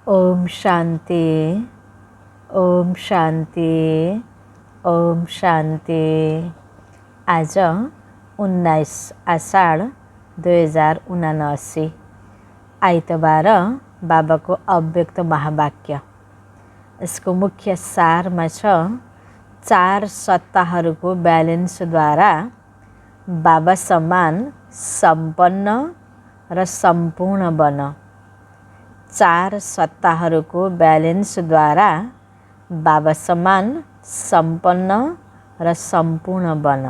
ओम शांति, ओम शांति, ओम शांति। आज 19 आषाढ़ 2079 आइतबार बाबा को अव्यक्त महावाक्य। इसको मुख्य सारमा छ 4 सत्ताहरूको ब्यालेन्सद्वारा बाबा समान सम्पन्न र सम्पूर्ण बन। 4 सत्ताहरूको ब्यालेन्सद्वारा बाबा समान सम्पन्न र सम्पूर्ण बन।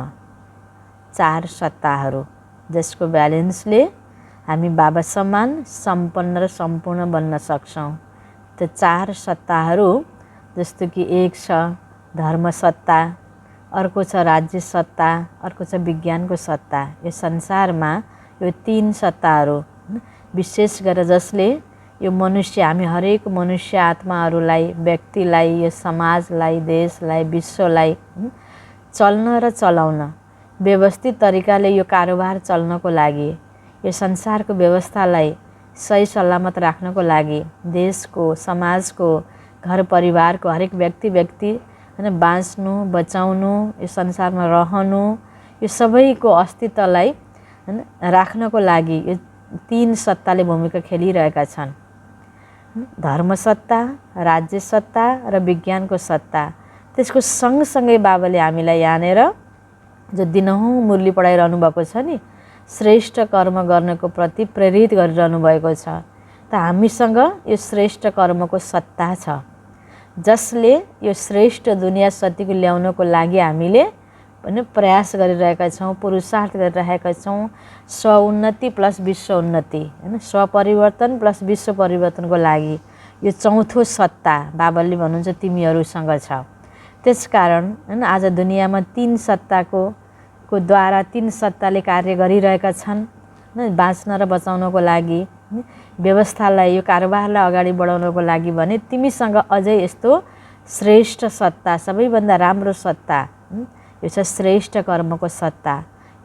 4 सत्ताहरू जसको ब्यालेन्सले हामी बाबा समान सम्पन्न र सम्पूर्ण बन्न सक्छौँ। त्यो 4 सत्ताहरू जस्तो कि एक छ धर्म सत्ता, अर्को छ राज्य सत्ता, अर्को छ विज्ञानको सत्ता। यो संसारमा यो 3 सत्ताहरू विशेष गरेर जसले यो मनुष्य, हामी हरेक मनुष्य आत्माहरूलाई, व्यक्तिलाई, यो समाजलाई, देशलाई, विश्वलाई चल्न र चलाउन, व्यवस्थित तरिकाले यो कारोबार चल्नको लागि, यो संसारको व्यवस्थालाई सही सलामत राख्नको लागि, देशको, समाजको, घर परिवारको हरेक व्यक्ति हैन बाँच्नु, बचाउनु, यो संसारमा रहनु, यो सबैको अस्तित्वलाई हैन राख्नको लागि यो 3 सत्ताले भूमिका खेलिरहेका छन्। धर्म सत्ता, राज्य सत्ता र विज्ञानको सत्ता। त्यसको सँगसँगै बाबाले हामीलाई यहाँनेर जो दिनहुँ मुरली पढाइरहनु भएको छ नि, श्रेष्ठ कर्म गर्नको प्रति प्रेरित गरिरहनु भएको छ। त हामीसँग यो श्रेष्ठ कर्मको सत्ता छ जसले यो श्रेष्ठ दुनिया सत्यको ल्याउनको लागि हामीले पनि प्रयास गरिरहेका छौँ, पुरुषार्थ गरिरहेका छौँ। स्व-उन्नति प्लस विश्व उन्नति, हैन स्व-परिवर्तन प्लस विश्व परिवर्तनको लागि यो चौथो सत्ता बाबाले भन्नुहुन्छ तिमीहरूसँग छ। त्यसकारण हैन आज दुनियाँमा 3 सत्ताको द्वारा 3 सत्ताले कार्य गरिरहेका छन् हैन बाँच्न र बचाउनको लागि, व्यवस्थालाई, यो कारोबारलाई अगाडि बढाउनको लागि। भने तिमीसँग अझै यस्तो श्रेष्ठ सत्ता, सबैभन्दा राम्रो सत्ता यो छ श्रेष्ठ कर्मको सत्ता।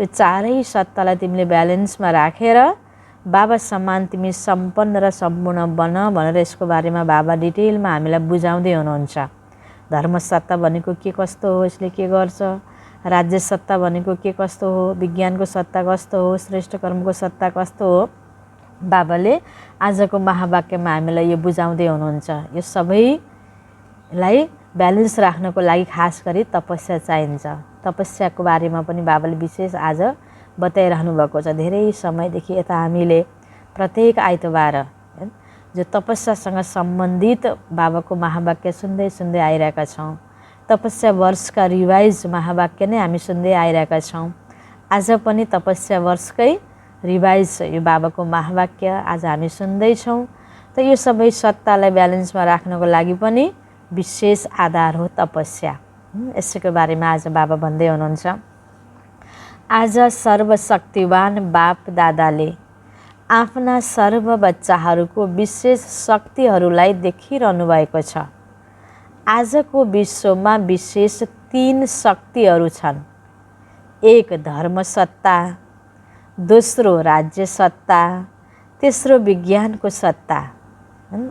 यो 4 सत्तालाई तिमीले ब्यालेन्समा राखेर बाबा समान तिमी सम्पन्न र सम्पूर्ण बन भनेर यसको बारेमा बाबा डिटेलमा हामीलाई बुझाउँदै हुनुहुन्छ। धर्म सत्ता भनेको के कस्तो हो, यसले के गर्छ, राज्य सत्ता भनेको के कस्तो हो, विज्ञानको सत्ता कस्तो हो, श्रेष्ठ कर्मको सत्ता कस्तो हो, बाबाले आजको महावाक्यमा हामीलाई यो बुझाउँदै हुनुहुन्छ। यो सबैलाई ब्यालेन्स राख्नको लागि खास गरी तपस्या चाहिन्छ। तपस्याको बारेमा पनि बाबाले विशेष आज बताइरहनु भएको छ। धेरै समयदेखि यता हामीले प्रत्येक आइतबार जो तपस्यासँग सम्बन्धित बाबाको महावाक्य सुन्दै सुन्दै आइरहेका छौँ। तपस्या वर्षका रिवाइज महावाक्य नै हामी सुन्दै आइरहेका छौँ। आज पनि तपस्या वर्षकै रिवाइज यो बाबाको महावाक्य आज हामी सुन्दैछौँ। त यो सबै सत्तालाई ब्यालेन्समा राख्नको लागि पनि विशेष आधार हो तपस्या। यसैको बारेमा आज बाबा भन्दै हुनुहुन्छ। आज सर्वशक्तिवान बाप दादाले आफ्ना सर्व बच्चाहरूको विशेष शक्तिहरूलाई देखिरहनु भएको छ। आजको विश्वमा विशेष 3 शक्तिहरू छन्। एक धर्म सत्ता, दोस्रो राज्य सत्ता, तेस्रो विज्ञानको सत्ता।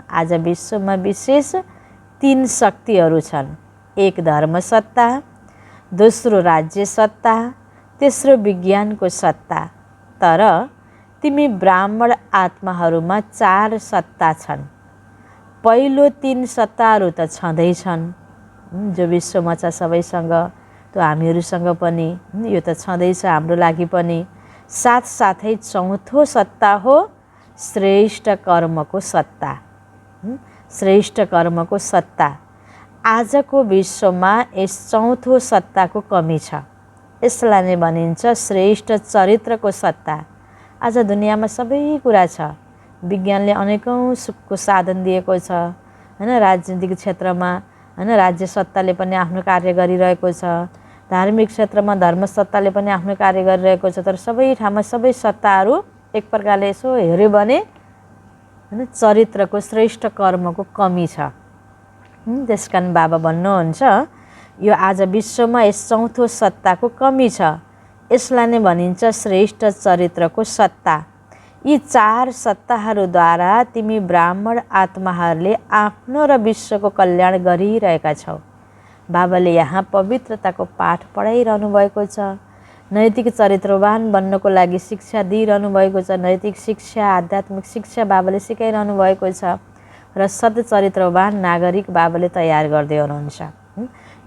आज विश्वमा विशेष 3 शक्तिहरू छन्। एक धर्म सत्ता, दोस्रो राज्य सत्ता, तेस्रो विज्ञानको सत्ता। तर तिमी ब्राह्मण आत्माहरूमा 4 सत्ता छन्। पहिलो 3 सत्ताहरू त छँदैछन्, जो विश्वमा छ सबैसँग, त्यो हामीहरूसँग पनि यो त छँदैछ हाम्रो लागि पनि। साथसाथै चौथो सत्ता हो श्रेष्ठ कर्मको सत्ता। श्रेष्ठ कर्मको सत्ता। आजको विश्वमा यस चौथो सत्ताको कमी छ। यसलाई नै भनिन्छ श्रेष्ठ चरित्रको सत्ता। आज दुनियाँमा सबै कुरा छ। विज्ञानले अनेकौँ सुखको साधन दिएको छ हैन, राजनीतिक क्षेत्रमा हैन राज्य सत्ताले पनि आफ्नो कार्य गरिरहेको छ, धार्मिक क्षेत्रमा धर्म सत्ताले पनि आफ्नो कार्य गरिरहेको छ। तर सबै ठाउँमा सबै सत्ताहरू एक प्रकारले यसो हेऱ्यो भने हैन चरित्रको श्रेष्ठ कर्मको कमी छ। त्यसकारण बाबा भन्नुहुन्छ यो आज विश्वमा यस चौथो सत्ताको कमी छ। यसलाई नै भनिन्छ श्रेष्ठ चरित्रको सत्ता। यी 4 सत्ताहरूद्वारा तिमी ब्राह्मण आत्माहरूले आफ्नो र विश्वको कल्याण गरिरहेका छौ। बाबाले यहाँ पवित्रताको पाठ पढाइरहनु भएको छ। नैतिक चरित्रवान बन्नको लागि शिक्षा दिइरहनु भएको छ। नैतिक शिक्षा, आध्यात्मिक शिक्षा बाबाले सिकाइरहनु भएको छ र सच्चरित्रवान नागरिक बाबाले तयार गर्दै हुनुहुन्छ।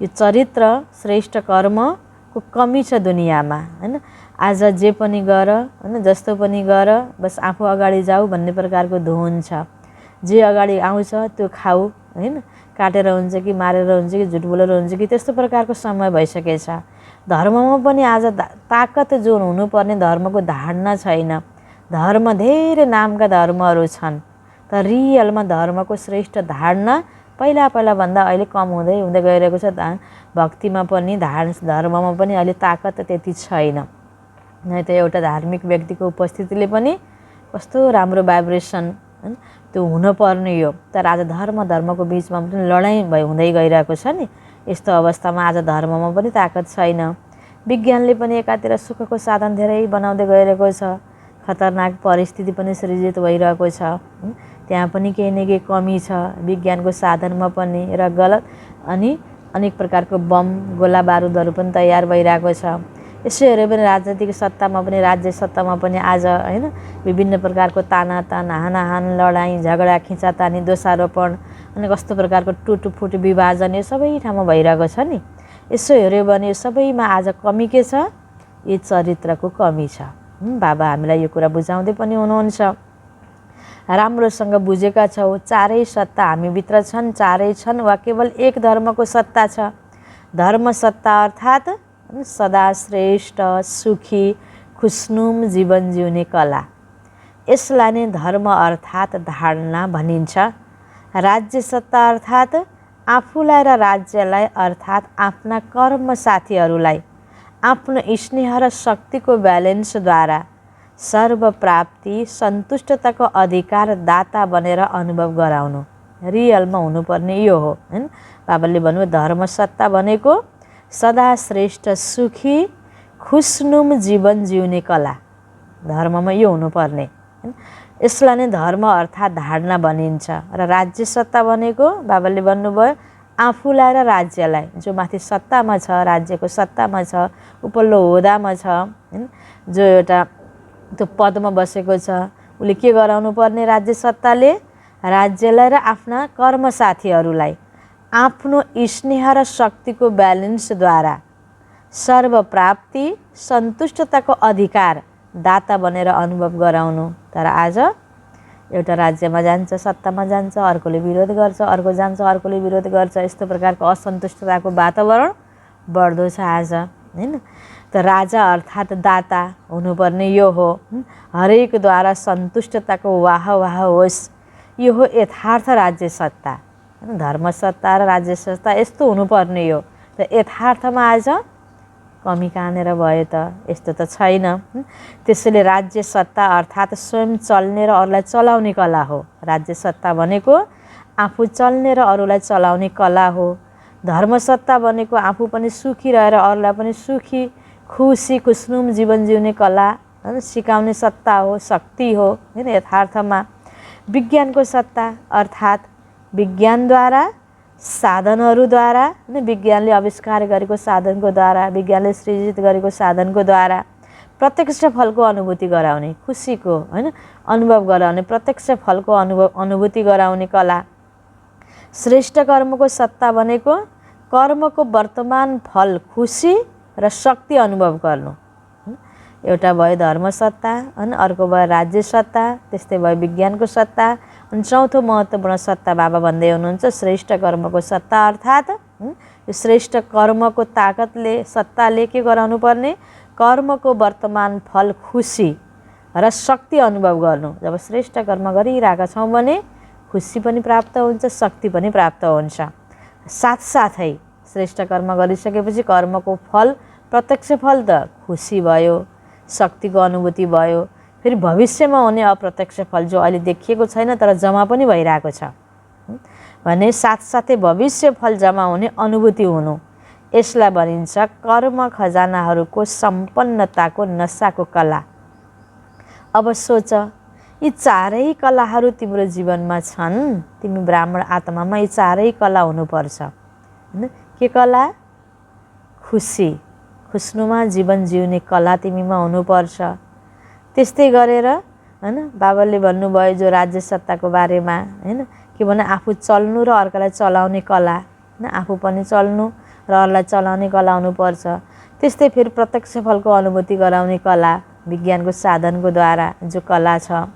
यो चरित्र श्रेष्ठ कर्मको कमी छ दुनियाँमा, हैन। आज जे पनि गर, हैन, जस्तो पनि गर, बस आफू अगाडि जाऊ भन्ने प्रकारको धुन छ। जे अगाडि आउँछ त्यो खाऊ, हैन। काटेर हुन्छ कि मारेर हुन्छ कि झुट बोलेर हुन्छ कि त्यस्तो प्रकारको समय भइसकेछ। धर्ममा पनि आज ताकत जुन हुनुपर्ने धर्मको धारणा छैन। धर्म धेरै नामका धर्महरू छन्, तर रियलमा धर्मको श्रेष्ठ धारणा पहिला भन्दा अहिले कम हुँदै गइरहेको छ। भक्तिमा पनि धर्ममा पनि अहिले ताकत त्यति छैन। नै त एउटा धार्मिक व्यक्तिको उपस्थितिले पनि कस्तो राम्रो भाइब्रेसन, हैन, त्यो हुनुपर्ने हो। तर आज धर्मको बिचमा पनि लडाइँ हुँदै गइरहेको छ नि। यस्तो अवस्थामा आज धर्ममा पनि ताकत छैन। विज्ञानले पनि एकातिर सुखको साधन धेरै बनाउँदै गइरहेको छ। खतरनाक परिस्थिति पनि सृजित भइरहेको छ। त्यहाँ पनि केही न केही कमी छ विज्ञानको साधनमा पनि र गलत अनि अनेक प्रकारको बम गोला बारुदहरू पनि तयार भइरहेको छ। यसो हेऱ्यो भने राजनीतिक सत्तामा पनि राज्य सत्तामा पनि आज, हैन, विभिन्न प्रकारको तानातान, हानाहान, लडाइँ झगडा, खिचातानी, दोषारोपण अनि कस्तो प्रकारको टुटुफुट विभाजन यो सबै ठाउँमा भइरहेको छ नि। यसो हेऱ्यो भने सबैमा आज कमी के छ? यो चरित्रको कमी छ। बाबा हामीलाई यो कुरा बुझाउँदै पनि हुनुहुन्छ। राम्रोसँग बुझेका छौ, चारै सत्ता हामीभित्र छन्, चारै छन् वा केवल एक धर्मको सत्ता छ। धर्म सत्ता अर्थात् सदा श्रेष्ठ, सुखी, खुशनुम जीवन जिउने कला। यसलाई नै धर्म अर्थात् धारणा भनिन्छ। राज्य सत्ता अर्थात् आफूलाई र राज्यलाई अर्थात् आफ्ना कर्म साथीहरूलाई आफ्नो स्नेह र शक्तिको ब्यालेन्सद्वारा सर्वप्राप्ति सन्तुष्टताको अधिकार दाता बनेर अनुभव गराउनु रियलमा हुनुपर्ने यो हो, हैन। बाबाले भन्नुभयो धर्म सत्ता भनेको सदा श्रेष्ठ, सुखी, खुशनुम जीवन जिउने कला। धर्ममा यो हुनुपर्ने, हैन। यसलाई नै धर्म अर्थात् धारणा भनिन्छ। र राज्य सत्ता भनेको बाबाले भन्नुभयो आफूलाई र राज्यलाई, जो माथि सत्तामा छ, राज्यको सत्तामा छ, उपल्लो होदामा छ, हैन, जो एउटा त्यो पदमा बसेको छ, उसले के गराउनु पर्ने? राज्य सत्ताले राज्यलाई र आफ्ना कर्म साथीहरूलाई आफ्नो स्नेह र शक्तिको ब्यालेन्सद्वारा सर्वप्राप्ति सन्तुष्टताको अधिकार दाता बनेर अनुभव गराउनु। तर आज एउटा राज्यमा जान्छ, सत्तामा जान्छ, अर्कोले विरोध गर्छ, अर्को जान्छ, अर्कोले विरोध गर्छ। यस्तो प्रकारको असन्तुष्टताको वातावरण बढ्दो छ आज, हैन। त राजा अर्थात् दाता हुनुपर्ने यो हो। हरेकद्वारा सन्तुष्टताको वाह होस्, यो हो यथार्थ राज्य सत्ता। धर्म सत्ता र राज्य सत्ता यस्तो हुनुपर्ने हो। त यथार्थमा आज कमी कहाँनिर भयो त? यस्तो त छैन। त्यसैले राज्य सत्ता अर्थात् स्वयं चल्ने र अरूलाई चलाउने कला हो। राज्य सत्ता भनेको आफू चल्ने र अरूलाई चलाउने कला हो। धर्म सत्ता भनेको आफू पनि सुखी रहेर अरूलाई पनि सुखी, खुसी, खुशनुम जीवन जिउने कला, हैन, सिकाउने सत्ता हो, शक्ति हो, हैन। यथार्थमा विज्ञानको सत्ता अर्थात् विज्ञानद्वारा, साधनहरूद्वारा, हैन, विज्ञानले आविष्कार गरेको साधनको द्वारा, विज्ञानले सृजित गरेको साधनको द्वारा प्रत्यक्ष फलको अनुभूति गराउने, खुसीको, हैन, अनुभव गराउने, प्रत्यक्ष फलको अनुभूति गराउने कला। श्रेष्ठ कर्मको सत्ता भनेको कर्मको वर्तमान फल, खुसी र शक्ति अनुभव गर्नु। एउटा भयो धर्म सत्ता, अनि अर्को भयो राज्य सत्ता, त्यस्तै भयो विज्ञानको सत्ता, अनि चौथो महत्त्वपूर्ण सत्ता बाबा भन्दै हुनुहुन्छ श्रेष्ठ कर्मको सत्ता अर्थात् यो श्रेष्ठ कर्मको ताकतले, सत्ताले के गराउनु पर्ने? कर्मको वर्तमान फल, खुसी र शक्ति अनुभव गर्नु। जब श्रेष्ठ कर्म गरिरहेका छौँ भने खुसी पनि प्राप्त हुन्छ, शक्ति पनि प्राप्त हुन्छ। साथसाथै श्रेष्ठ कर्म गरिसकेपछि कर्मको फल, प्रत्यक्ष फल त खुसी भयो, शक्तिको अनुभूति भयो। फेरि भविष्यमा हुने अप्रत्यक्ष फल जो अहिले देखिएको छैन तर जमा पनि भइरहेको छ भने साथसाथै भविष्य फल जमा हुने अनुभूति हुनु, यसलाई भनिन्छ कर्म खजानाहरूको सम्पन्नताको नसाको कला। अब सोच, यी चारै कलाहरू तिम्रो जीवनमा छन्। तिमी ब्राह्मण आत्मामा यी चारै कला हुनुपर्छ हैन। के कला? खुसी, खुस्नुमा जीवन जिउने कला तिमीमा हुनुपर्छ। त्यस्तै गरेर हैन बाबाले भन्नुभयो जो राज्य सत्ताको बारेमा हैन, के भने आफू चल्नु र अर्कालाई चलाउने कला हैन, आफू पनि चल्नु र अरूलाई चलाउने कला हुनुपर्छ। त्यस्तै फेरि प्रत्यक्ष फलको अनुभूति गराउने कला विज्ञानको साधनको द्वारा जो कला छ।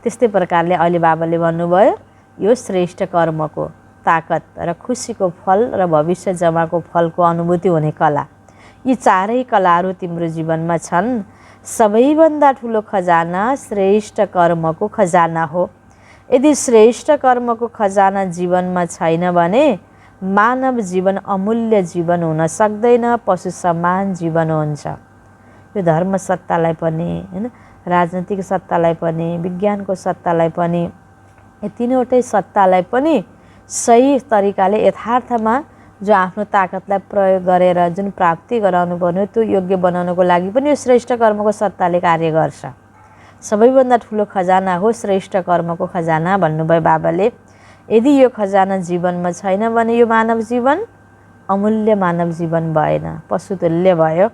त्यस्तै प्रकारले अहिले बाबाले भन्नुभयो यो श्रेष्ठ कर्मको ताकत र खुसीको फल र भविष्य जमाको फलको अनुभूति हुने कला, यी चारै कलाहरू तिम्रो जीवनमा छन्। सबैभन्दा ठुलो खजाना श्रेष्ठ कर्मको खजाना हो। यदि श्रेष्ठ कर्मको खजाना जीवनमा छैन भने मानव जीवन अमूल्य जीवन हुन सक्दैन, पशु समान जीवन हुन्छ। यो धर्म सत्तालाई पनि हैन, राजनीतिक सत्तालाई पनि, विज्ञानको सत्तालाई पनि, यो तीनवटै सत्तालाई पनि सही तरिकाले यथार्थमा जो आफ्नो ताकतलाई प्रयोग गरेर जुन प्राप्ति गराउनु पर्ने त्यो योग्य बनाउनको लागि पनि यो श्रेष्ठ कर्मको सत्ताले कार्य गर्छ। सबैभन्दा ठुलो खजाना हो श्रेष्ठ कर्मको खजाना भन्नुभयो बाबाले। यदि यो खजाना जीवनमा छैन भने यो मानव जीवन अमूल्य मानव जीवन भएन, पशुतुल्य भयो।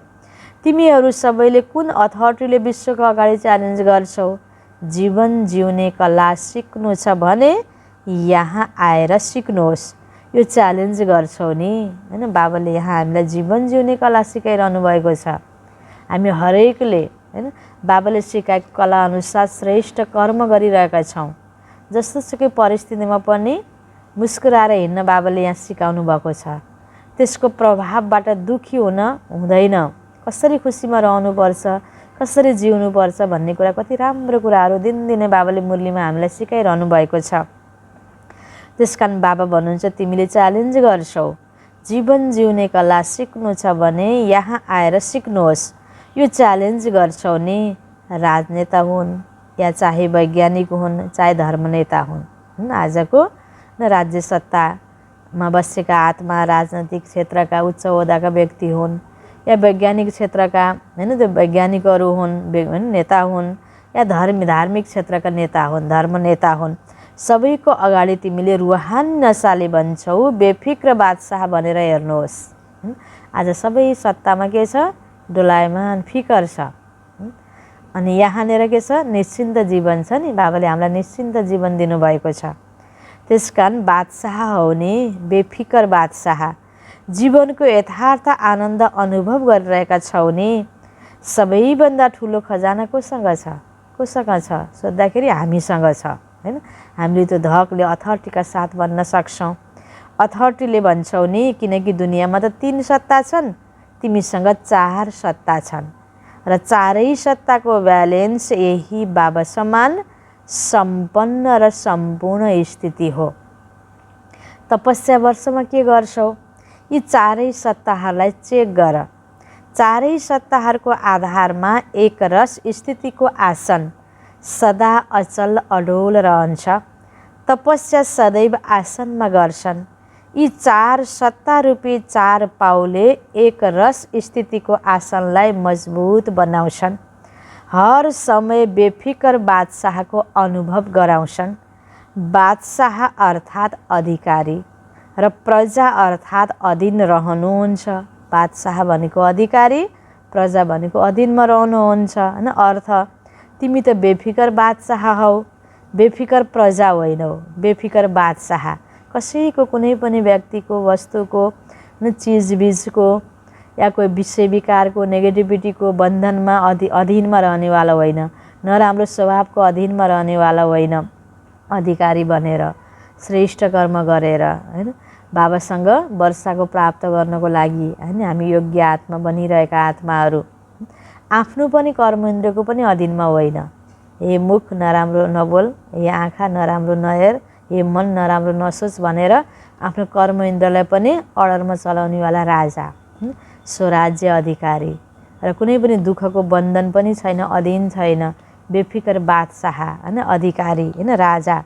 तिमीहरू सबैले कुन अथोरिटीले विश्वको अगाडि च्यालेन्ज गर्छौ? जीवन जिउने कला सिक्नु छ भने यहाँ आएर सिक्नुहोस्। यो च्यालेन्ज गर्छौ नि हैन। बाबाले यहाँ हामीलाई जीवन जिउने कला सिकाइरहनु भएको छ। हामी हरेकले हैन बाबाले सिकाएको कला अनुसार श्रेष्ठ कर्म गरिरहेका छौँ। जस्तोसुकै परिस्थितिमा पनि मुस्कुराएर हिँड्न बाबाले यहाँ सिकाउनु भएको छ। त्यसको प्रभावबाट दुखी हुँदैन। कसरी खुसीमा रहनुपर्छ, कसरी जिउनुपर्छ भन्ने कुरा, कति राम्रो कुराहरू दिनदिनै बाबाले मुरलीमा हामीलाई सिकाइरहनु भएको छ। त्यसकारण बाबा भन्नुहुन्छ तिमीले च्यालेन्ज गर्छौ, जीवन जिउने कला सिक्नु छ भने यहाँ आएर सिक्नुहोस्। यो च्यालेन्ज गर्छौ नि, राजनेता हुन् या चाहे वैज्ञानिक हुन्, चाहे धर्मनेता हुन्, आजको राज्य सत्तामा बसेका आत्मा, राजनैतिक क्षेत्रका उच्च ओहदाका व्यक्ति हुन् या वैज्ञानिक क्षेत्रका हैन त्यो वैज्ञानिकहरू हुन्, नेता हुन् या धार्मिक क्षेत्रका नेता हुन्, धर्मनेता हुन्, सबैको अगाडि तिमीले रुहान्यसाले भन्छौ बेफिक्र बादशाह भनेर हेर्नुहोस्। आज सबै सत्तामा के छ? डोलायमान फिकर छ। अनि यहाँनिर के छ? निश्चिन्त जीवन छ नि। बाबाले हामीलाई निश्चिन्त जीवन दिनुभएको छ। त्यसकारण बादशाह हो नि, बेफिकर बादशाह। जीवनको यथार्थ आनन्द अनुभव गरिरहेका छौ नि। सबैभन्दा ठुलो खजाना कोसँग छ? कोसँग छ सोद्धाखेरि हामीसँग छ हैन। हामीले त्यो धकले अथोरिटीका साथ भन्न सक्छौँ। अथोरिटीले भन्छौ नि, किनकि दुनियाँमा त 3 सत्ता छन्, तिमीसँग 4 सत्ता छन् र चारै सत्ताको ब्यालेन्स यही बाबा समान सम्पन्न र सम्पूर्ण स्थिति हो। तपस्या वर्षमा के गर्छौ? यी चारै सत्ताहरूलाई चेक गर। चारै सत्ताहरूको आधारमा एक रस स्थितिको आसन सदा अचल अडोल रहन्छ। तपस्या सदैव आसनमा गर्छन्। यी 4 सत्ता रूपी 4 पाउले एक रस स्थितिको आसनलाई मजबुत बनाउँछन्। हर समय बेफिकर बादशाहको अनुभव गराउँछन्। बादशाह अर्थात् अधिकारी र प्रजा अर्थात् अधीन रहनुहुन्छ। बादशाह भनेको अधिकारी, प्रजा भनेको अधीनमा रहनुहुन्छ हैन। अर्थ तिमी त बेफिकर बादशाह हौ, बेफिकर प्रजा होइनौ, बेफिकर बादशाह। कसैको कुनै पनि व्यक्तिको, वस्तुको, चिजबिजको या कोही विषय विकारको, नेगेटिभिटीको बन्धनमा अधीनमा रहनेवाला होइन। नराम्रो स्वभावको अधीनमा रहनेवाला होइन। अधिकारी बनेर श्रेष्ठ कर्म गरेर हैन बाबासँग वर्षाको प्राप्त गर्नको लागि हैन हामी योग्य आत्मा बनिरहेका आत्माहरू आफ्नो पनि कर्म इन्द्रियको पनि अधीनमा होइन। हे मुख नराम्रो नबोल, हे आँखा नराम्रो नहेर, हे मन नराम्रो नसोच भनेर आफ्नो कर्म इन्द्रियलाई पनि अर्डरमा चलाउनेवाला राजा, स्वराज्य अधिकारी र कुनै पनि दुःखको बन्धन पनि छैन, अधीन छैन। बेफिकर बादशाह हैन, अधिकारी हैन, राजा,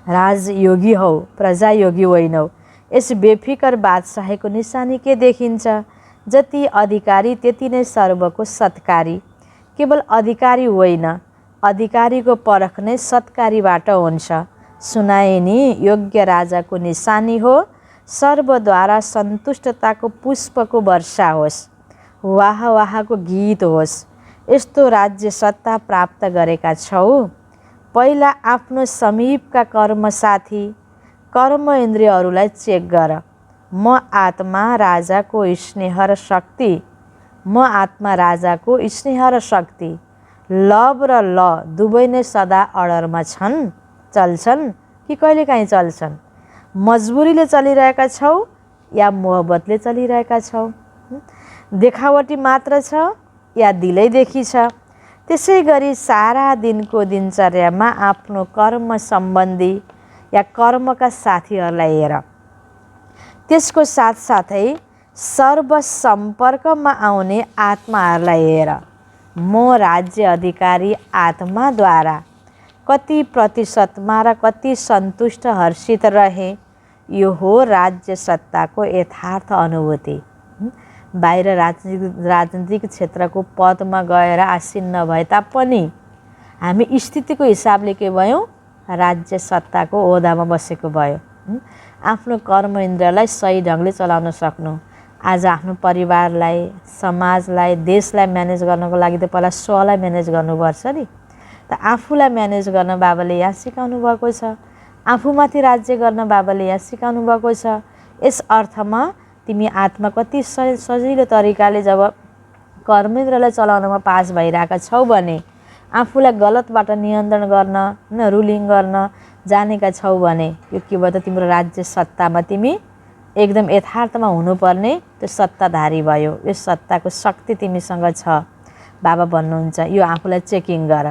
राजयोगी हौ, प्रजा योगी होइनौ। यस बेफिकर बादशाहको निशानी के देखिन्छ? जति अधिकारी त्यति नै सर्वको सत्कारी। केवल अधिकारी होइन, अधिकारीको परख नै सत्कारीबाट हुन्छ। सुनाइनी योग्य राजाको निशानी हो, सर्वद्वारा सन्तुष्टताको पुष्पको वर्षा होस्, वाह वाहको गीत होस्। यस्तो राज्य सत्ता प्राप्त गरेका छौ। पहिला आफ्नो समीपका कर्मसाथी कर्म इन्द्रियहरूलाई चेक गर। म आत्मा राजाको स्नेह र शक्ति, म आत्मा राजाको स्नेह र शक्ति, लभ र ल दुवै नै सदा अर्डरमा छन्, चल्छन् कि कहिलेकाहीँ चल्छन्। मजबुरीले चलिरहेका छौ या मोहब्बतले चलिरहेका छौ। देखावटी मात्र छ या दिलैदेखि छ। त्यसै गरी सारा दिनको दिनचर्यामा आफ्नो कर्म सम्बन्धी या कर्मका साथीहरूलाई हेर। त्यसको साथसाथै सर्वसम्पर्कमा आउने आत्माहरूलाई हेर। म राज्य अधिकारी आत्माद्वारा कति प्रतिशतमा र कति सन्तुष्ट हर्षित रहे, यो हो राज्य सत्ताको यथार्थ अनुभूति। बाहिर राजनीतिक क्षेत्रको पदमा गएर आसीन नभए तापनि हामी स्थितिको हिसाबले के भयौँ, राज्य सत्ताको ओहदामा बसेको भयो। आफ्नो कर्म इन्द्रियलाई सही ढङ्गले चलाउन सक्नु। आज आफ्नो परिवारलाई, समाजलाई, देशलाई म्यानेज गर्नको लागि त पहिला स्वलाई म्यानेज गर्नुपर्छ नि। त आफूलाई म्यानेज गर्न बाबाले यहाँ सिकाउनु भएको छ। आफूमाथि राज्य गर्न बाबाले यहाँ सिकाउनु भएको छ। यस अर्थमा तिमी आत्मा कति सजिलो तरिकाले जब कर्मेन्द्रलाई चलाउनमा पास भइरहेका छौ भने, आफूलाई गलतबाट नियन्त्रण गर्न, रुलिङ गर्न जानेका छौ भने, यो के भयो त तिम्रो राज्य सत्तामा तिमी एकदम यथार्थमा हुनुपर्ने त्यो सत्ताधारी भयो। यो सत्ताको शक्ति तिमीसँग छ। बाबा भन्नुहुन्छ यो आफूलाई चेकिङ गर।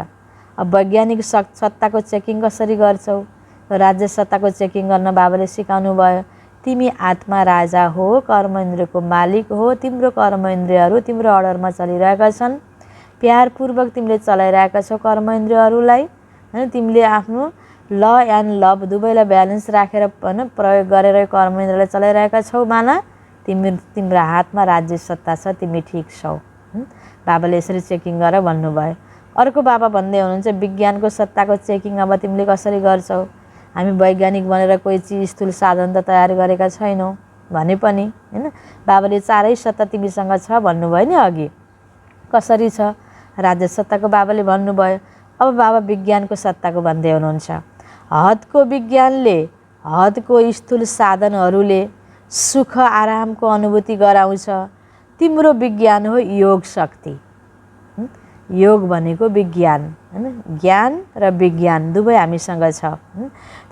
अब वैज्ञानिक सत्ताको चेकिङ कसरी गर्छौ? राज्य सत्ताको चेकिङ गर्न बाबाले सिकाउनु भयो। तिमी आत्मा राजा हो, कर्म इन्द्रियको मालिक हो। तिम्रो कर्म इन्द्रियहरू तिम्रो अर्डरमा चलिरहेका छन्। प्यारपूर्वक तिमीले चलाइरहेका छौ कर्म इन्द्रियहरूलाई, होइन। तिमीले आफ्नो ल एन्ड लभ दुवैलाई ब्यालेन्स राखेर होइन प्रयोग गरेर कर्म इन्द्रियलाई चलाइरहेका छौ माना तिम्रो हातमा राज्य सत्ता छ, तिमी ठिक छौ। बाबाले यसरी चेकिङ गर भन्नुभयो। अर्को बाबा भन्दै हुनुहुन्छ विज्ञानको सत्ताको चेकिङ अब तिमीले कसरी गर्छौ? हामी वैज्ञानिक बनेर कोही चिज स्थूल साधन त तयार गरेका छैनौँ भने पनि, होइन। बाबाले चारै सत्ता तिमीसँग छ भन्नुभयो नि अघि। कसरी छ? राज्य सत्ताको बाबाले भन्नुभयो। अब बाबा विज्ञानको सत्ताको भन्दै हुनुहुन्छ। हदको विज्ञानले, हदको स्थूल साधनहरूले सुख आरामको अनुभूति गराउँछ। तिम्रो विज्ञान हो योग शक्ति। योग भनेको विज्ञान, होइन। ज्ञान र विज्ञान दुवै हामीसँग छ।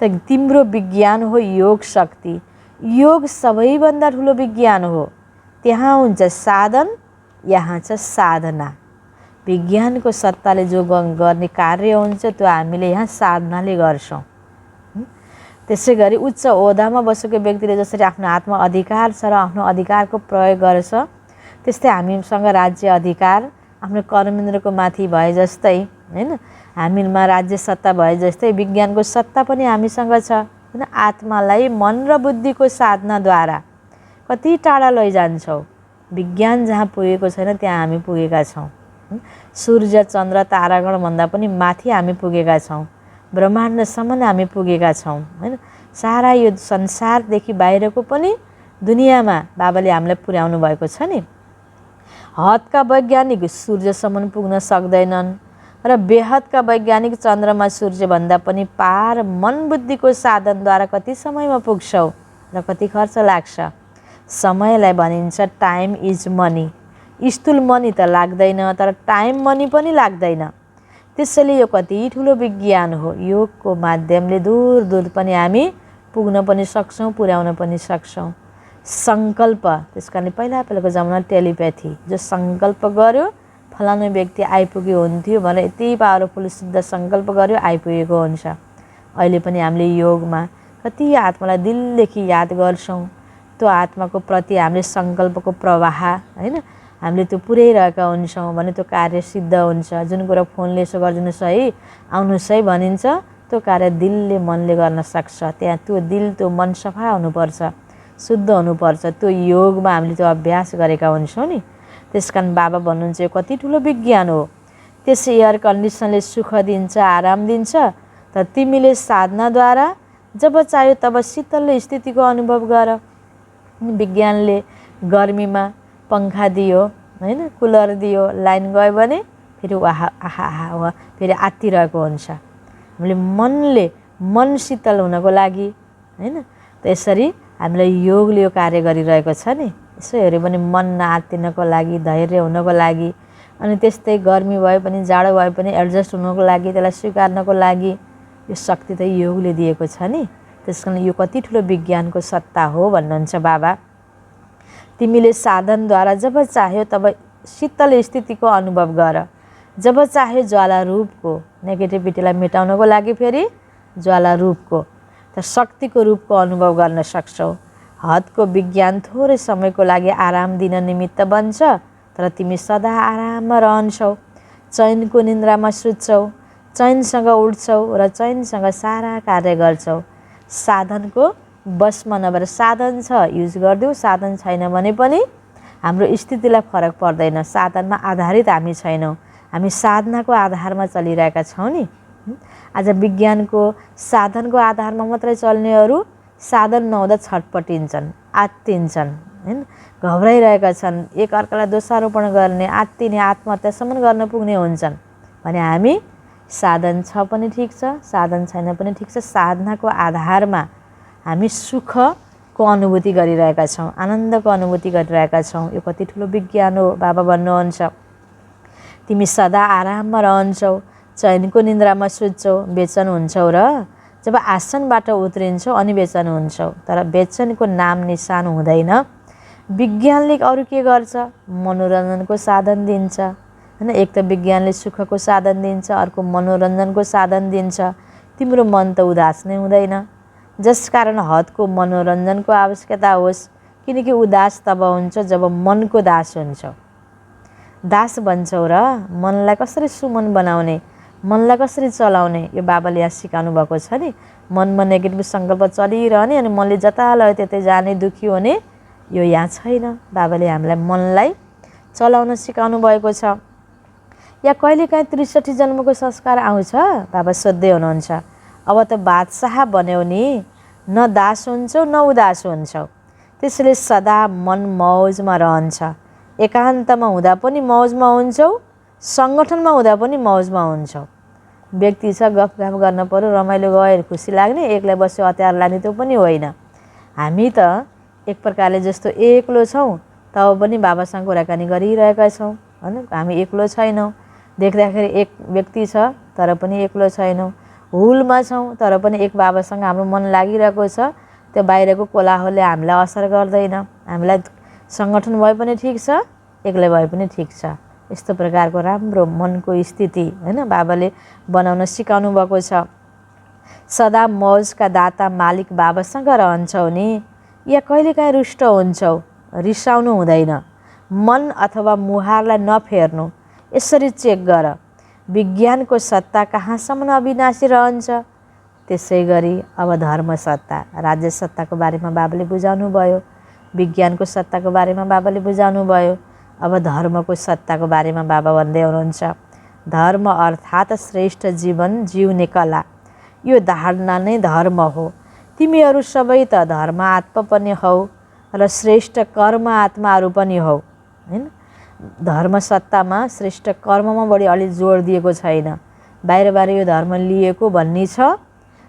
त तिम्रो विज्ञान हो योग शक्ति। योग सबैभन्दा ठुलो विज्ञान हो। त्यहाँ हुन्छ साधन, यहाँ छ साधना। विज्ञानको सत्ताले जो गर्ने कार्य हुन्छ त्यो हामीले यहाँ साधनाले गर्छौँ। त्यसै गरी उच्च ओहदामा बसेको व्यक्तिले जसरी आफ्नो आत्मा अधिकार छ र आफ्नो अधिकारको प्रयोग गर्छ, त्यस्तै हामीसँग राज्य अधिकार आफ्नो कर्मेन्द्रको माथि भए जस्तै, होइन। हामीमा राज्य सत्ता भए जस्तै विज्ञानको सत्ता पनि हामीसँग छ, होइन। आत्मालाई मन र बुद्धिको साधनाद्वारा कति टाढा लैजान्छौँ। विज्ञान जहाँ पुगेको छैन त्यहाँ हामी पुगेका छौँ। सूर्य चन्द्र तारागणभन्दा पनि माथि हामी पुगेका छौँ। ब्रह्माण्डसम्म हामी पुगेका छौँ, होइन। सारा यो संसारदेखि बाहिरको पनि दुनियाँमा बाबाले हामीलाई पुर्याउनु भएको छ नि। हदका वैज्ञानिक सूर्यसम्म पुग्न सक्दैनन् र बेहदका वैज्ञानिक चन्द्रमा सूर्यभन्दा पनि पार मन बुद्धिको साधनद्वारा कति समयमा पुग्छौ र कति खर्च लाग्छ? समयलाई भनिन्छ टाइम इज मनी। स्थूल मनी त लाग्दैन, तर टाइम मनी पनि लाग्दैन। त्यसैले यो कति ठुलो विज्ञान हो। योगको माध्यमले दूर दूर पनि हामी पुग्न पनि सक्छौँ, पुर्याउन पनि सक्छौँ। सङ्कल्प, त्यस कारण पहिलाको जमाना टेलिप्याथी, जो सङ्कल्प गर्यो फलानु व्यक्ति आइपुग्यो हुन्थ्यो भनेर यति पावरफुल सिद्ध सङ्कल्प गर्यो आइपुगेको हुन्छ। अहिले पनि हामीले योगमा कति आत्मालाई दिलदेखि याद गर्छौँ। त्यो आत्माको प्रति हामीले सङ्कल्पको प्रवाह, होइन, हामीले त्यो पुर्याइरहेका हुन्छौँ भने त्यो कार्य सिद्ध हुन्छ। जुन कुरा फोनले यसो गरिदिनुहोस् है, आउनुहोस् है भनिन्छ, त्यो कार्य दिलले मनले गर्न सक्छ। त्यहाँ त्यो दिल त्यो मन सफा हुनुपर्छ, शुद्ध हुनुपर्छ। त्यो योगमा हामीले त्यो अभ्यास गरेका हुन्छौँ नि। त्यस कारण बाबा भन्नुहुन्छ यो कति ठुलो विज्ञान हो। त्यस एयर कन्डिसनले सुख दिन्छ, आराम दिन्छ। तर तिमीले साधनाद्वारा जब चाह्यो तब शीतल स्थितिको अनुभव गर। विज्ञानले गर्मीमा पङ्खा दियो हैन, कुलर दियो, लाइन गयो भने फेरि आहा आहा आहा फेरि आत्तिरहेको हुन्छ। हामीले मन शीतल हुनको लागि हैन, त्यसरी हामीलाई योगले यो कार्य गरिरहेको छ नि। यसो हेऱ्यो भने मन नआत्तिनको लागि, धैर्य हुनको लागि, अनि त्यस्तै गर्मी भए पनि जाडो भए पनि एडजस्ट हुनको लागि, त्यसलाई स्वीकार्नको लागि यो शक्ति त योगले दिएको छ नि। त्यसकारण यो कति ठुलो विज्ञानको सत्ता हो भन्नुहुन्छ बाबा। तिमीले साधनद्वारा जब चाह्यो तब शीतल स्थितिको अनुभव गर। जब चाह्यो ज्वाला रूपको, नेगेटिभिटीलाई मेटाउनको लागि फेरि ज्वाला रूपको त शक्तिको रूपको अनुभव गर्न सक्छौ। हदको विज्ञान थोरै समयको लागि आराम दिन निमित्त बन्छ, तर तिमी सदा आराममा रहन्छौ। चैनको निन्द्रामा सुत्छौ, चैनसँग उठ्छौ र चैनसँग सारा कार्य गर्छौ। साधनको बसमा नभएर साधन छ युज गरिदेऊ, साधन छैन भने पनि हाम्रो स्थितिलाई फरक पर्दैन। साधनमा आधारित हामी छैनौँ, हामी साधनाको आधारमा चलिरहेका छौँ नि। आज विज्ञानको साधनको आधारमा मात्रै चल्नेहरू साधन नहुँदा छटपटिन्छन्, आत्तिन्छन् हैन, घबराइरहेका छन्, एकअर्कालाई दोषारोपण गर्ने, आत्तिने, आत्महत्यासम्म गर्न पुग्ने हुन्छन्। भने हामी साधन छ पनि ठिक छ, साधन छैन पनि ठिक छ, साधनाको आधारमा हामी सुखको अनुभूति गरिरहेका छौँ, आनन्दको अनुभूति गरिरहेका छौँ। यो कति ठुलो विज्ञान हो। बाबा भन्नुहुन्छ तिमी सदा आराममा रहन्छौ, चैनको निन्द्रामा सुत्छौ, बेचन हुन्छौ र जब आसनबाट उत्रिन्छौ अनि बेचन हुन्छौ। तर बेचनको नाम निशान हुँदैन। विज्ञानले अरू के गर्छ? मनोरञ्जनको साधन दिन्छ हैन। एक त विज्ञानले सुखको साधन दिन्छ, अर्को मनोरञ्जनको साधन दिन्छ। तिम्रो मन त उदास नै हुँदैन। जसकारण हदको मनोरञ्जनको आवश्यकता होस्, किनकि उदास तब हुन्छ जब मनको दास हुन्छौ। दास बन्छौ र मनलाई कसरी सुमन बनाउने, मनलाई कसरी चलाउने, यो बाबाले यहाँ सिकाउनु भएको छ नि। मनमा नेगेटिभ सङ्कल्प चलिरहने अनि मनले जता लयो त्यतै जाने, दुःखी हुने, यो यहाँ छैन। बाबाले हामीलाई मनलाई चलाउन सिकाउनु भएको छ। या कहिलेकाहीँ 63 जन्मको संस्कार आउँछ, बाबा सोध्दै हुनुहुन्छ। अब त बादशाह बन्यौ नि, न दास हुन्छौ न उदास हुन्छौ। त्यसैले सदा मन मौजमा रहन्छ। एकान्तमा हुँदा पनि मौजमा हुन्छौ, सङ्गठनमा हुँदा पनि मौजमा हुन्छौ। व्यक्ति छ गफगाफ गर्न पर्यो, रमाइलो गयो खुसी लाग्ने, एक्लै बस्यो अत्यार लाग्ने, त्यो पनि होइन। हामी त एक प्रकारले जस्तो एक्लो छौँ तब पनि बाबासँग कुराकानी गरिरहेका छौँ हैन। हामी एक्लो छैनौँ। देख्दाखेरि एक व्यक्ति छ तर पनि एक्लो छैनौँ। हुलमा छौँ तर पनि एक बाबासँग हाम्रो मन लागिरहेको छ। त्यो बाहिरको कोलाहलले हामीलाई असर गर्दैन। हामीलाई सङ्गठन भए पनि ठिक छ, एक्लै भए पनि ठिक छ। यस्तो प्रकारको राम्रो मनको स्थिति हैन बाबाले बनाउन सिकाउनु भएको छ। सदा मौजका दाता मालिक बाबासँग रहन्छौ नि, या कहिलेकाहीँ रुष्ट हुन्छौ, रिसाउनु हुँदैन। मन अथवा मुहारलाई नफेर्नु, यसरी चेक गर। विज्ञानको सत्ता कहाँसम्म अविनाशी रहन्छ। त्यसै गरी अब धर्म सत्ता, राज्य सत्ताको बारेमा बाबाले बुझाउनु भयो, विज्ञानको सत्ताको बारेमा बाबाले बुझाउनु भयो। अब धर्मको सत्ताको बारेमा बाबा भन्दै हुनुहुन्छ। धर्म अर्थात् श्रेष्ठ जीवन जिउने कला, यो धारणा नै धर्म हो। तिमीहरू सबै त धर्म आत्मा पनि हौ र श्रेष्ठ कर्म आत्माहरू पनि हौ हैन। धर्म सत्तामा श्रेष्ठ कर्ममा बढी अलि जोड दिएको छैन। बाहिर यो धर्म लिएको भन्ने छ,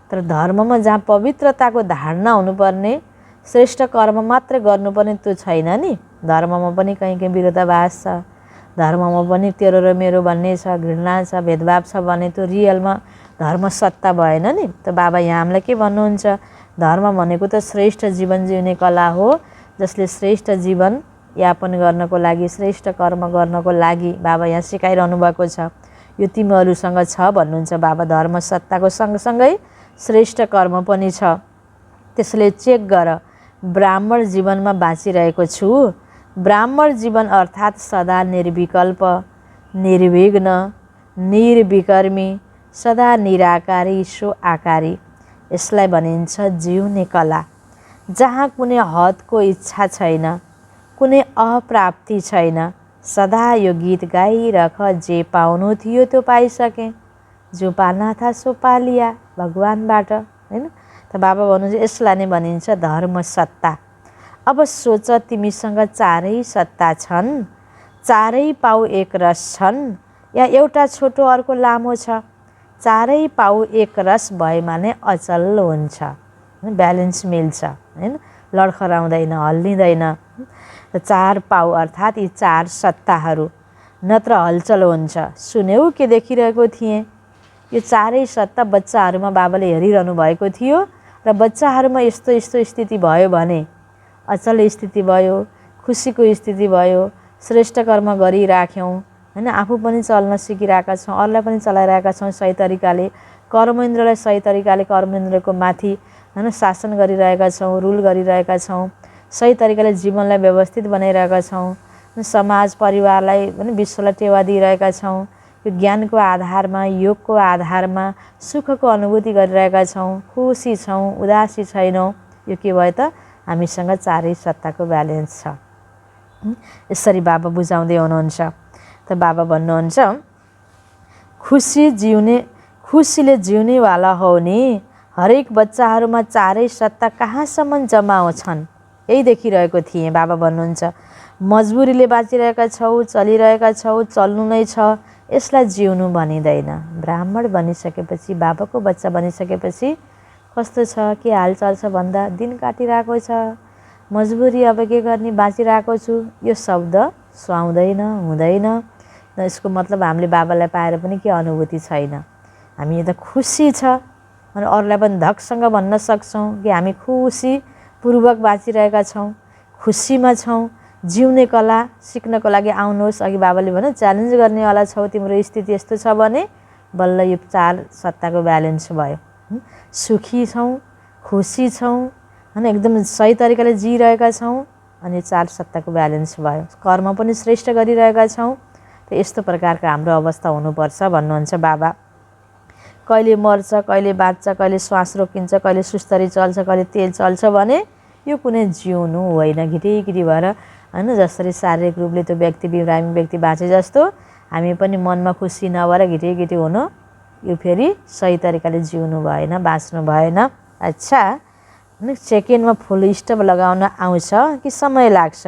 तर धर्ममा जहाँ पवित्रताको धारणा हुनुपर्ने, श्रेष्ठ कर्म मात्रै गर्नुपर्ने त्यो छैन नि। धर्ममा पनि कहीँ विरोधाभास छ, धर्ममा पनि तेरो र मेरो भन्ने छ, घृणा छ, भेदभाव छ भने त्यो रियलमा धर्म सत्ता भएन नि। त बाबा यहाँ हामीलाई के भन्नुहुन्छ? धर्म भनेको त श्रेष्ठ जीवन जिउने कला हो, जसले श्रेष्ठ जीवन यापन गर्नको लागि, श्रेष्ठ कर्म गर्नको लागि बाबा यहाँ सिकाइरहनु भएको छ। यो तिमीहरूसँग छ भन्नुहुन्छ बाबा। धर्म सत्ताको सँगसँगै श्रेष्ठ कर्म पनि छ। त्यसले चेक गर। ब्राह्मण जीवनमा बाँचिरहेको छु। ब्राह्मण जीवन अर्थात् सदा निर्विकल्प, निर्विघ्न, निर्विकर्मी, सदा निराकारी सो आकारी। यसलाई भनिन्छ जिउने कला, जहाँ कुनै हदको इच्छा छैन, कुनै अप्राप्ति छैन, सदा यो गीत गाइरख, जे पाउनु थियो त्यो पाइसकेँ, जो पाल्न था सो पालिया भगवानबाट, होइन। त बाबा भन्नुहुन्छ यसलाई नै भनिन्छ धर्म सत्ता। अब सोच तिमीसँग चारै सत्ता छन्, चारै पाउ एक रस छन्, या एउटा छोटो अर्को लामो छ, चारै पाउ एक रस भएमा नै अचल हुन्छ, ब्यालेन्स मिल्छ, होइन, लडखराउँदैन, हल्लिँदैन। र चार पाउ अर्थात् यी चार सत्ताहरू नत्र हलचल हुन्छ। सुन्यौ के देखिरहेको थिएँ, यो चारै सत्ता बच्चाहरूमा बाबाले हेरिरहनु भएको थियो र बच्चाहरूमा यस्तो यस्तो स्थिति भयो भने अचल स्थिति भयो, खुसीको स्थिति भयो, श्रेष्ठ कर्म गरिराख्यौँ, होइन, आफू पनि चल्न सिकिरहेका छौँ, अरूलाई पनि चलाइरहेका छौँ सही तरिकाले, कर्मेन्द्रलाई सही तरिकाले कर्मेन्द्रको माथि, होइन, शासन गरिरहेका छौँ, रुल गरिरहेका छौँ, सही तरिकाले जीवनलाई व्यवस्थित बनाइरहेका छौँ, समाज परिवारलाई पनि विश्वलाई टेवा दिइरहेका छौँ, यो ज्ञानको आधारमा, योगको आधारमा सुखको अनुभूति गरिरहेका छौँ, खुसी छौँ, उदासी छैनौँ। यो के भयो त, हामीसँग चारै सत्ताको ब्यालेन्स छ। यसरी बाबा बुझाउँदै हुनुहुन्छ। त बाबा भन्नुहुन्छ खुसीले जिउनेवाला हो नि, हरेक बच्चाहरूमा चारै सत्ता कहाँसम्म जम्मा छन् यही देखिरहेको थिएँ। बाबा भन्नुहुन्छ मजबुरीले बाँचिरहेका छौ, चलिरहेका छौ, चल्नु नै छ, यसलाई जिउनु भनिँदैन। ब्राह्मण बनिसकेपछि, बाबाको बच्चा बनिसकेपछि कस्तो छ, के हालचाल छ भन्दा दिन काटिरहेको छ, मजबुरी, अब के गर्ने, बाँचिरहेको छु, यो शब्द सुहाउँदैन, हुँदैन। यसको मतलब हामीले बाबालाई पाएर पनि के अनुभूति छैन। हामी त खुसी छ अनि अरूलाई पनि धकसँग भन्न सक्छौँ कि हामी खुसीपूर्वक बाँचिरहेका छौँ, खुसीमा छौँ। जिउने कला सिक्नको लागि आउनुहोस्। अघि बाबाले भन्यो च्यालेन्ज गर्नेवाला छौ, तिम्रो स्थिति यस्तो छ भने बल्ल यो चार सत्ताको ब्यालेन्स भयो। सुखी छौँ, खुसी छौँ, होइन, एकदम सही तरिकाले जिइरहेका छौँ, अनि चार सत्ताको ब्यालेन्स भयो। कर्म पनि श्रेष्ठ गरिरहेका छौँ। त यस्तो प्रकारको हाम्रो अवस्था हुनुपर्छ भन्नुहुन्छ बाबा। कहिले मर्छ, कहिले बाँच्छ, कहिले श्वास रोकिन्छ, कहिले सुस्तरी चल्छ, कहिले तेल चल्छ भने यो कुनै जिउनु होइन। घिटिघिटी भएर, होइन, जसरी शारीरिक रूपले त्यो व्यक्ति बिरामी व्यक्ति बाँचे जस्तो हामी पनि मनमा खुसी नभएर घिटिघिटी हुनु, यो फेरि सही तरिकाले जिउनु भएन, बाँच्नु भएन। अच्छा, सेकेन्डमा फुल स्टप लगाउन आउँछ कि समय लाग्छ?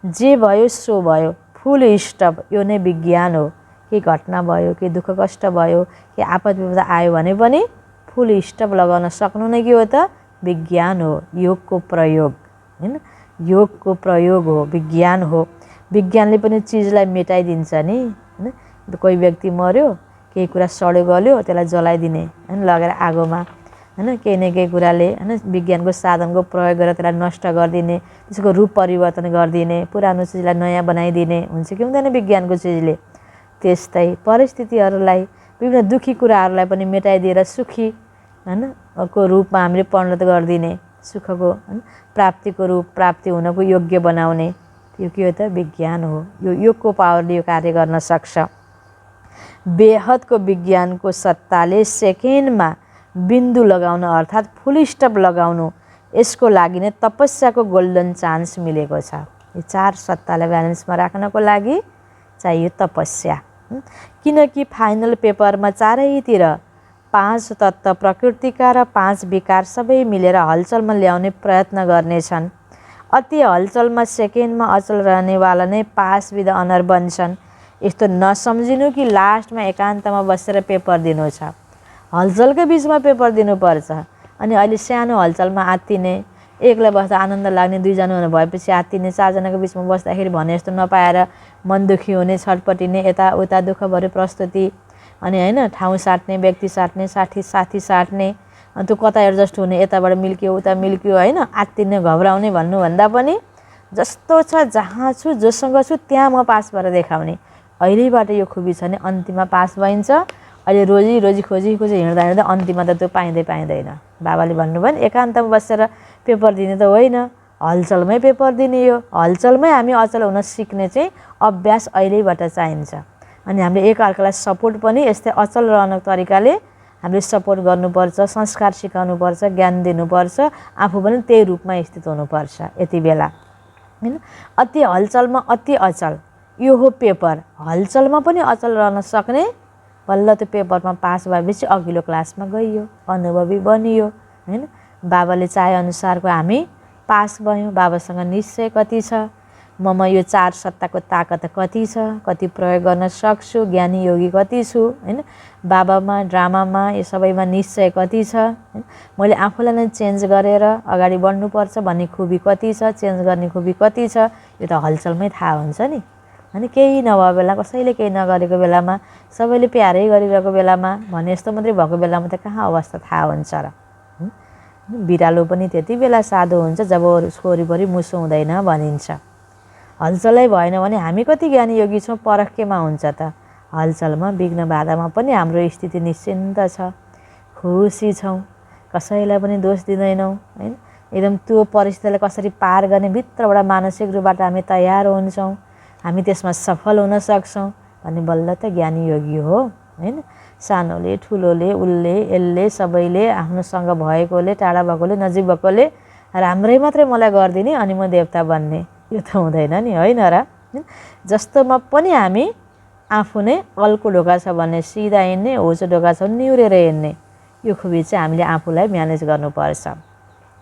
जे भयो सो भयो, फुल स्टप, यो नै विज्ञान हो। के घटना भयो, के दुःख कष्ट भयो, के आपद विपदा आयो भने पनि फुल स्टप लगाउन सक्नु नै के हो त, विज्ञान हो, योगको प्रयोग, होइन, योगको प्रयोग हो, विज्ञान हो। विज्ञानले पनि चिजलाई मेटाइदिन्छ नि, होइन। कोही व्यक्ति मर्यो, केही कुरा सड्यो गल्यो, त्यसलाई जलाइदिने, होइन, लगेर आगोमा, होइन, केही न केही कुराले, होइन, विज्ञानको साधनको प्रयोग गरेर त्यसलाई नष्ट गरिदिने, त्यसको रूप परिवर्तन गरिदिने, पुरानो चिजलाई नयाँ बनाइदिने हुन्छ कि हुँदैन विज्ञानको चिजले। त्यस्तै परिस्थितिहरूलाई, विभिन्न दुःखी कुराहरूलाई पनि मेटाइदिएर सुखी, होइन, को रूपमा हामीले परिणत गरिदिने, सुखको, होइन, प्राप्तिको रूप, प्राप्ति हुनको योग्य बनाउने, यो के हो त, विज्ञान हो। यो योगको पावरले यो कार्य गर्न सक्छ। बेहदको विज्ञानको सत्ताले सेकेन्डमा बिन्दु लगाउन अर्थात् फुल स्टप लगाउनु, यसको लागि नै तपस्याको गोल्डन चान्स मिलेको छ। यो चार सत्तालाई ब्यालेन्समा राख्नको लागि चाहियो तपस्या। किनकि फाइनल पेपरमा चारैतिर 5 तत्त्व प्रकृतिका र 5 विकार सबै मिलेर हलचलमा ल्याउने प्रयत्न गर्नेछन्। अति हलचलमा सेकेन्डमा अचल रहनेवाला नै पास विथ अनर बन्छन्। यस्तो नसम्झिनु कि लास्टमा एकान्तमा बसेर पेपर दिनु छ। हलचलकै बिचमा पेपर दिनुपर्छ। अनि अहिले सानो हलचलमा आत्तिने, एकलाई बस्दा आनन्द लाग्ने, दुईजना भएपछि आत्तिने, चारजनाको बिचमा बस्दाखेरि भने जस्तो नपाएर मन दुखी हुने, छटपटिने, यताउता दुःखभरि प्रस्तुति, अनि होइन, ठाउँ साट्ने, व्यक्ति साट्ने, साथी साट्ने, अनि त्यो कता एडजस्ट हुने, यताबाट मिल्क्यो उता मिल्क्यो, होइन, आत्तिने, घबराउने भन्नुभन्दा पनि जस्तो छ, जहाँ छु, जोसँग छु त्यहाँ म पास भएर देखाउने। अहिलेबाट यो खुबी छ भने अन्तिममा पास भइन्छ। अहिले रोजी खोजी हिँड्दा अन्तिममा त त्यो पाइँदैन। बाबाले भन्नुभयो नि एकान्तमा बसेर पेपर दिने त होइन, हलचलमै पेपर दिने। यो हलचलमै हामी अचल हुन सिक्ने चाहिँ अभ्यास अहिलेबाट चाहिन्छ। अनि हामीले एकअर्कालाई सपोर्ट पनि यस्तै अचल रहने तरिकाले हामीले सपोर्ट गर्नुपर्छ, संस्कार सिकाउनुपर्छ, ज्ञान दिनुपर्छ, आफू पनि त्यही रूपमा स्थित हुनुपर्छ। यति बेला, होइन, अति हलचलमा अति अचल, यो हो पेपर। हलचलमा पनि अचल रहन सक्ने, बल्ल त्यो पेपरमा पास भएपछि अघिल्लो क्लासमा गइयो, अनुभवी बनियो हैन। बाबाले चाहेअनुसारको हामी पास भयौँ। बाबासँग निश्चय कति छ, ममा यो 4 सत्ताको ताकत कति छ, कति प्रयोग गर्न सक्छु, ज्ञानी योगी कति छु हैन। बाबामा, ड्रामामा, यो सबैमा निश्चय कति छ हैन। मैले आफूलाई नै चेन्ज गरेर अगाडि बढ्नुपर्छ भन्ने खुबी कति छ, चेन्ज गर्ने खुबी कति छ, यो त हलचलमै थाहा हुन्छ नि हैन। केही नभए बेला, कसैले केही नगरेको बेलामा, सबैले प्यारै गरिरहेको बेलामा, भने जस्तो मात्रै भएको बेलामा त कहाँ अवस्था थाहा हुन्छ र। बिरालो पनि त्यति बेला साधो हुन्छ जब उसको वरिपरि मुसो हुँदैन भनिन्छ। हलचलै भएन भने हामी कति ज्ञानी योगी छौँ परख केमा हुन्छ त। हलचलमा, विघ्न बाधामा पनि हाम्रो स्थिति निश्चिन्त छ, खुसी छौँ, कसैलाई पनि दोष दिँदैनौँ हैन। एकदम त्यो परिस्थितिलाई कसरी पार गर्ने भित्रबाट मानसिक रूपबाट हामी तयार हुन्छौँ, हामी त्यसमा सफल हुन सक्छौँ भन्ने बल्ल त ज्ञानी योगी हो हैन। सानोले, ठुलोले, उसले, यसले, सबैले, आफ्नोसँग भएकोले, टाढा भएकोले, नजिक भएकोले राम्रै मात्रै मलाई गरिदिने अनि म देवता बन्ने, यो त हुँदैन नि होइन र। जस्तोमा पनि हामी आफू नै अल्को ढोका छ भने सिधा हिँड्ने, होचो ढोका छ भने निहुरेर हिँड्ने, यो खुबी चाहिँ हामीले आफूलाई म्यानेज गर्नुपर्छ।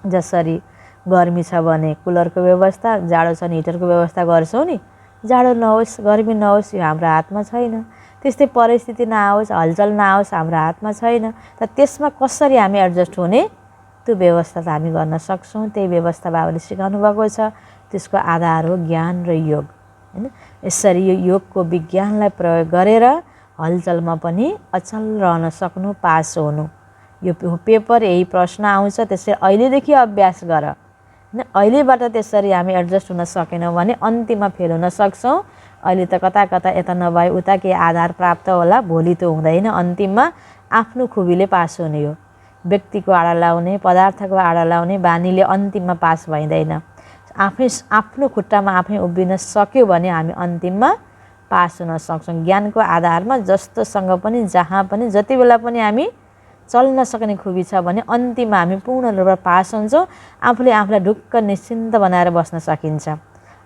जसरी गर्मी छ भने कुलरको व्यवस्था, जाडो छ भने हिटरको व्यवस्था गर्छौँ नि। जाडो नहोस्, गर्मी नहोस्, यो हाम्रो हातमा छैन। त्यस्तै परिस्थिति नआओस्, हलचल नआओस्, हाम्रो हातमा छैन। त त्यसमा कसरी हामी एडजस्ट हुने, त्यो व्यवस्था त हामी गर्न सक्छौँ। त्यही व्यवस्था बाबाले सिकाउनु भएको छ। त्यसको आधार हो ज्ञान र योग हैन। यसरी यो योगको विज्ञानलाई प्रयोग गरेर हलचलमा पनि अचल रहन सक्नु, पास हुनु। यो पेपर यही प्रश्न आउँछ, त्यसरी अहिलेदेखि अभ्यास गर हैन। अहिलेबाट त्यसरी हामी एडजस्ट हुन सकेनौँ भने अन्तिममा फेल हुन सक्छौँ। अहिले त कता कता यता नभए उता केही आधार प्राप्त होला, भोलि त हुँदैन। अन्तिममा आफ्नो खुबीले पास हुने हो। व्यक्तिको आडा लाउने, पदार्थको आडा लाउने बानीले अन्तिममा पास भइँदैन। आफ्नो खुट्टामा आफै उभिन सक्यो भने हामी अन्तिममा पास हुन सक्छौँ। ज्ञानको आधारमा जस्तोसँग पनि, जहाँ पनि, जति बेला पनि हामी चल्न सक्ने खुबी छ भने अन्तिममा हामी पूर्ण रूपमा पास हुन्छौँ। आफूले आफूलाई ढुक्क निश्चिन्त बनाएर बस्न सकिन्छ।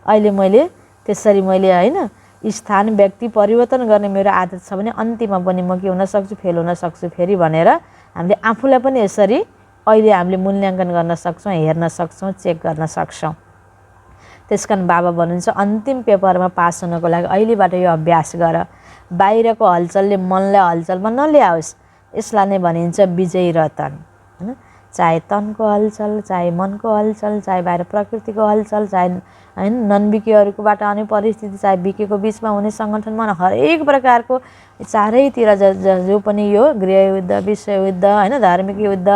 अहिले मैले त्यसरी होइन स्थान, व्यक्ति परिवर्तन गर्ने मेरो आदत छ भने अन्तिममा पनि म के हुन सक्छु, फेल हुन सक्छु फेरि भनेर हामीले आफूलाई पनि यसरी अहिले हामीले मूल्याङ्कन गर्न सक्छौँ, हेर्न सक्छौँ, चेक गर्न सक्छौँ। त्यसकारण बाबा भन्नुहुन्छ अन्तिम पेपरमा पास हुनको लागि अहिलेबाट यो अभ्यास गर। बाहिरको हलचलले मनलाई हलचलमा नल्याओस्, यसलाई नै भनिन्छ विजयी रतन हैन। चाहे तनको हलचल, चाहे मनको हलचल, चाहे बाहिर प्रकृतिको हलचल, चाहे हैन ननबिकेहरूकोबाट आउने परिस्थिति, चाहे बिकेको बिचमा हुने सङ्गठनमा, हरेक प्रकारको चारैतिर जो पनि यो गृहयुद्ध, विश्वयुद्ध हैन, धार्मिक युद्ध,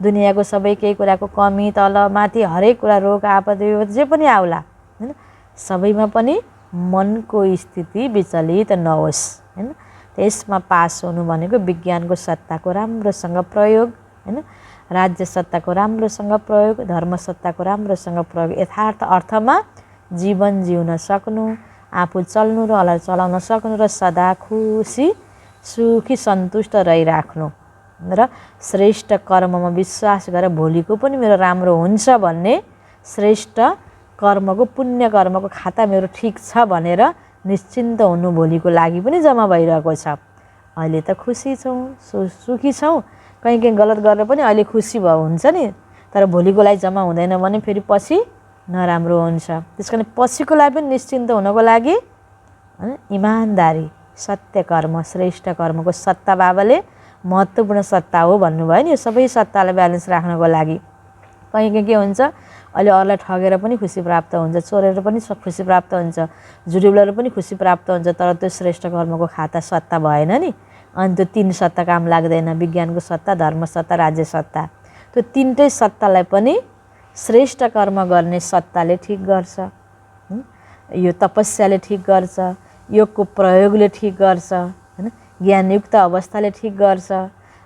दुनियाँको सबै केही कुराको कमी, तल माथि, हरेक कुरा, रोग आपद जे पनि आउला हैन, सबैमा पनि मनको स्थिति विचलित नहोस् हैन। त्यसमा पास हुनु भनेको विज्ञानको सत्ताको राम्रोसँग प्रयोग हैन, राज्य सत्ताको राम्रोसँग प्रयोग, धर्म सत्ताको राम्रोसँग प्रयोग, यथार्थ अर्थमा जीवन जिउन सक्नु, आफू चल्नु र अरूलाई चलाउन सक्नु र सदा खुसी, सुखी, सन्तुष्ट रहिराख्नु र श्रेष्ठ कर्ममा विश्वास गरेर भोलिको पनि मेरो राम्रो हुन्छ भन्ने, श्रेष्ठ कर्मको, पुण्य कर्मको खाता मेरो ठिक छ भनेर निश्चिन्त हुनु भोलिको लागि पनि जम्मा भइरहेको छ। अहिले त खुसी छौँ, सुखी छौँ, कहीँ गलत गरेर पनि अहिले खुसी हुन्छ नि, तर भोलिको लागि जम्मा हुँदैन भने फेरि पछि नराम्रो हुन्छ। त्यस कारण पछिको लागि पनि निश्चिन्त हुनको लागि इमान्दारी, सत्य कर्म, श्रेष्ठ कर्मको सत्ता बाबाले महत्त्वपूर्ण सत्ता हो भन्नुभयो नि। यो सबै सत्तालाई ब्यालेन्स राख्नको लागि कहीँ के हुन्छ, अहिले अरूलाई ठगेर पनि खुसी प्राप्त हुन्छ, चोरेर पनि खुसी प्राप्त हुन्छ, झुटी बोलेर पनि खुसी प्राप्त हुन्छ, तर त्यो श्रेष्ठ कर्मको खाता सत्ता भएन नि। अनि त्यो 3 सत्ता काम लाग्दैन, विज्ञानको सत्ता, धर्म सत्ता, राज्य सत्ता। त्यो 3टै सत्तालाई पनि श्रेष्ठ कर्म गर्ने सत्ताले ठिक गर्छ, यो तपस्याले ठिक गर्छ, योगको प्रयोगले ठिक गर्छ हैन, ज्ञानयुक्त अवस्थाले ठिक गर्छ।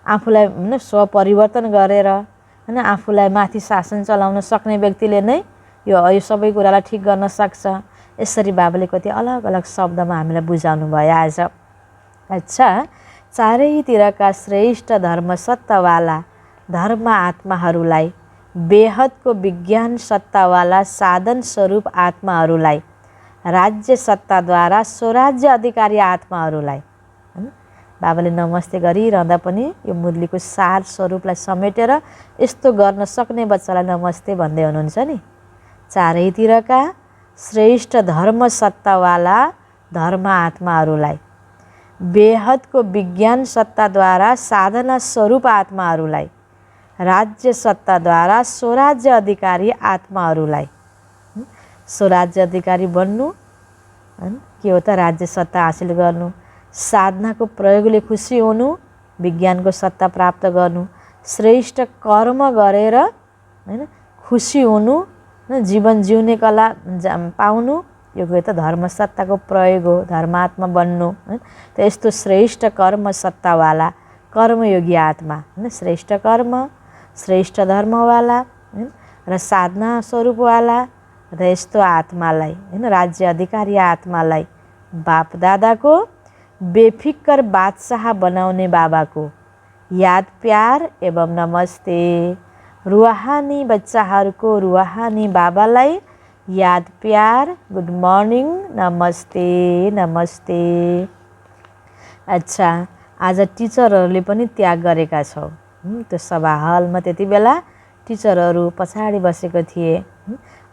आफूलाई स्वपरिवर्तन गरेर हैन, आफूलाई माथि शासन चलाउन सक्ने व्यक्तिले नै यो सबै कुरालाई ठिक गर्न सक्छ। यसरी बाबाले कति अलग अलग शब्दमा हामीलाई बुझाउनु भयो आज। अच्छा, चारैतिरका श्रेष्ठ धर्म सत्तावाला धर्म आत्माहरूलाई, बेहदको विज्ञान सत्तावाला साधन स्वरूप आत्माहरूलाई राज्य सत्ताद्वारा स्वराज्य अधिकारी आत्माहरूलाई। बाबाले नमस्ते गरिरहँदा पनि यो मुरलीको सार स्वरूपलाई समेटेर यस्तो गर्न सक्ने बच्चालाई नमस्ते भन्दै हुनुहुन्छ नि। चारैतिरका श्रेष्ठ धर्म सत्तावाला धर्म आत्माहरूलाई, बेहदको विज्ञान सत्ताद्वारा साधना स्वरूप आत्माहरूलाई, राज्य सत्ताद्वारा स्वराज्य अधिकारी आत्माहरूलाई। स्वराज्य अधिकारी बन्नु के हो त? राज्य सत्ता हासिल गर्नु, साधनाको प्रयोगले खुसी हुनु, विज्ञानको सत्ता प्राप्त गर्नु, श्रेष्ठ कर्म गरेर हैन खुसी हुनु, जीवन जिउने कला पाउनु, यो त धर्मसत्ताको प्रयोग हो, धर्मात्मा बन्नु हैन। त यस्तो श्रेष्ठ कर्म सत्तावाला कर्मयोगी आत्मा हैन, श्रेष्ठ कर्म, श्रेष्ठ धर्मवाला हैन र साधना स्वरूपवाला र यस्तो आत्मालाई हैन, राज्य अधिकारी आत्मालाई बाप दादाको बेफिक्र बादशाह बनाउने बाबाको याद प्यार एवं नमस्ते। रुहानी बच्चाहरूको रुहानी बाबालाई याद प्यार, गुड मर्निङ, नमस्ते नमस्ते। अच्छा, आज टिचरहरूले पनि त्याग गरेका छौ। त्यो सभा हलमा त्यति बेला टिचरहरू पछाडि बसेको थिए।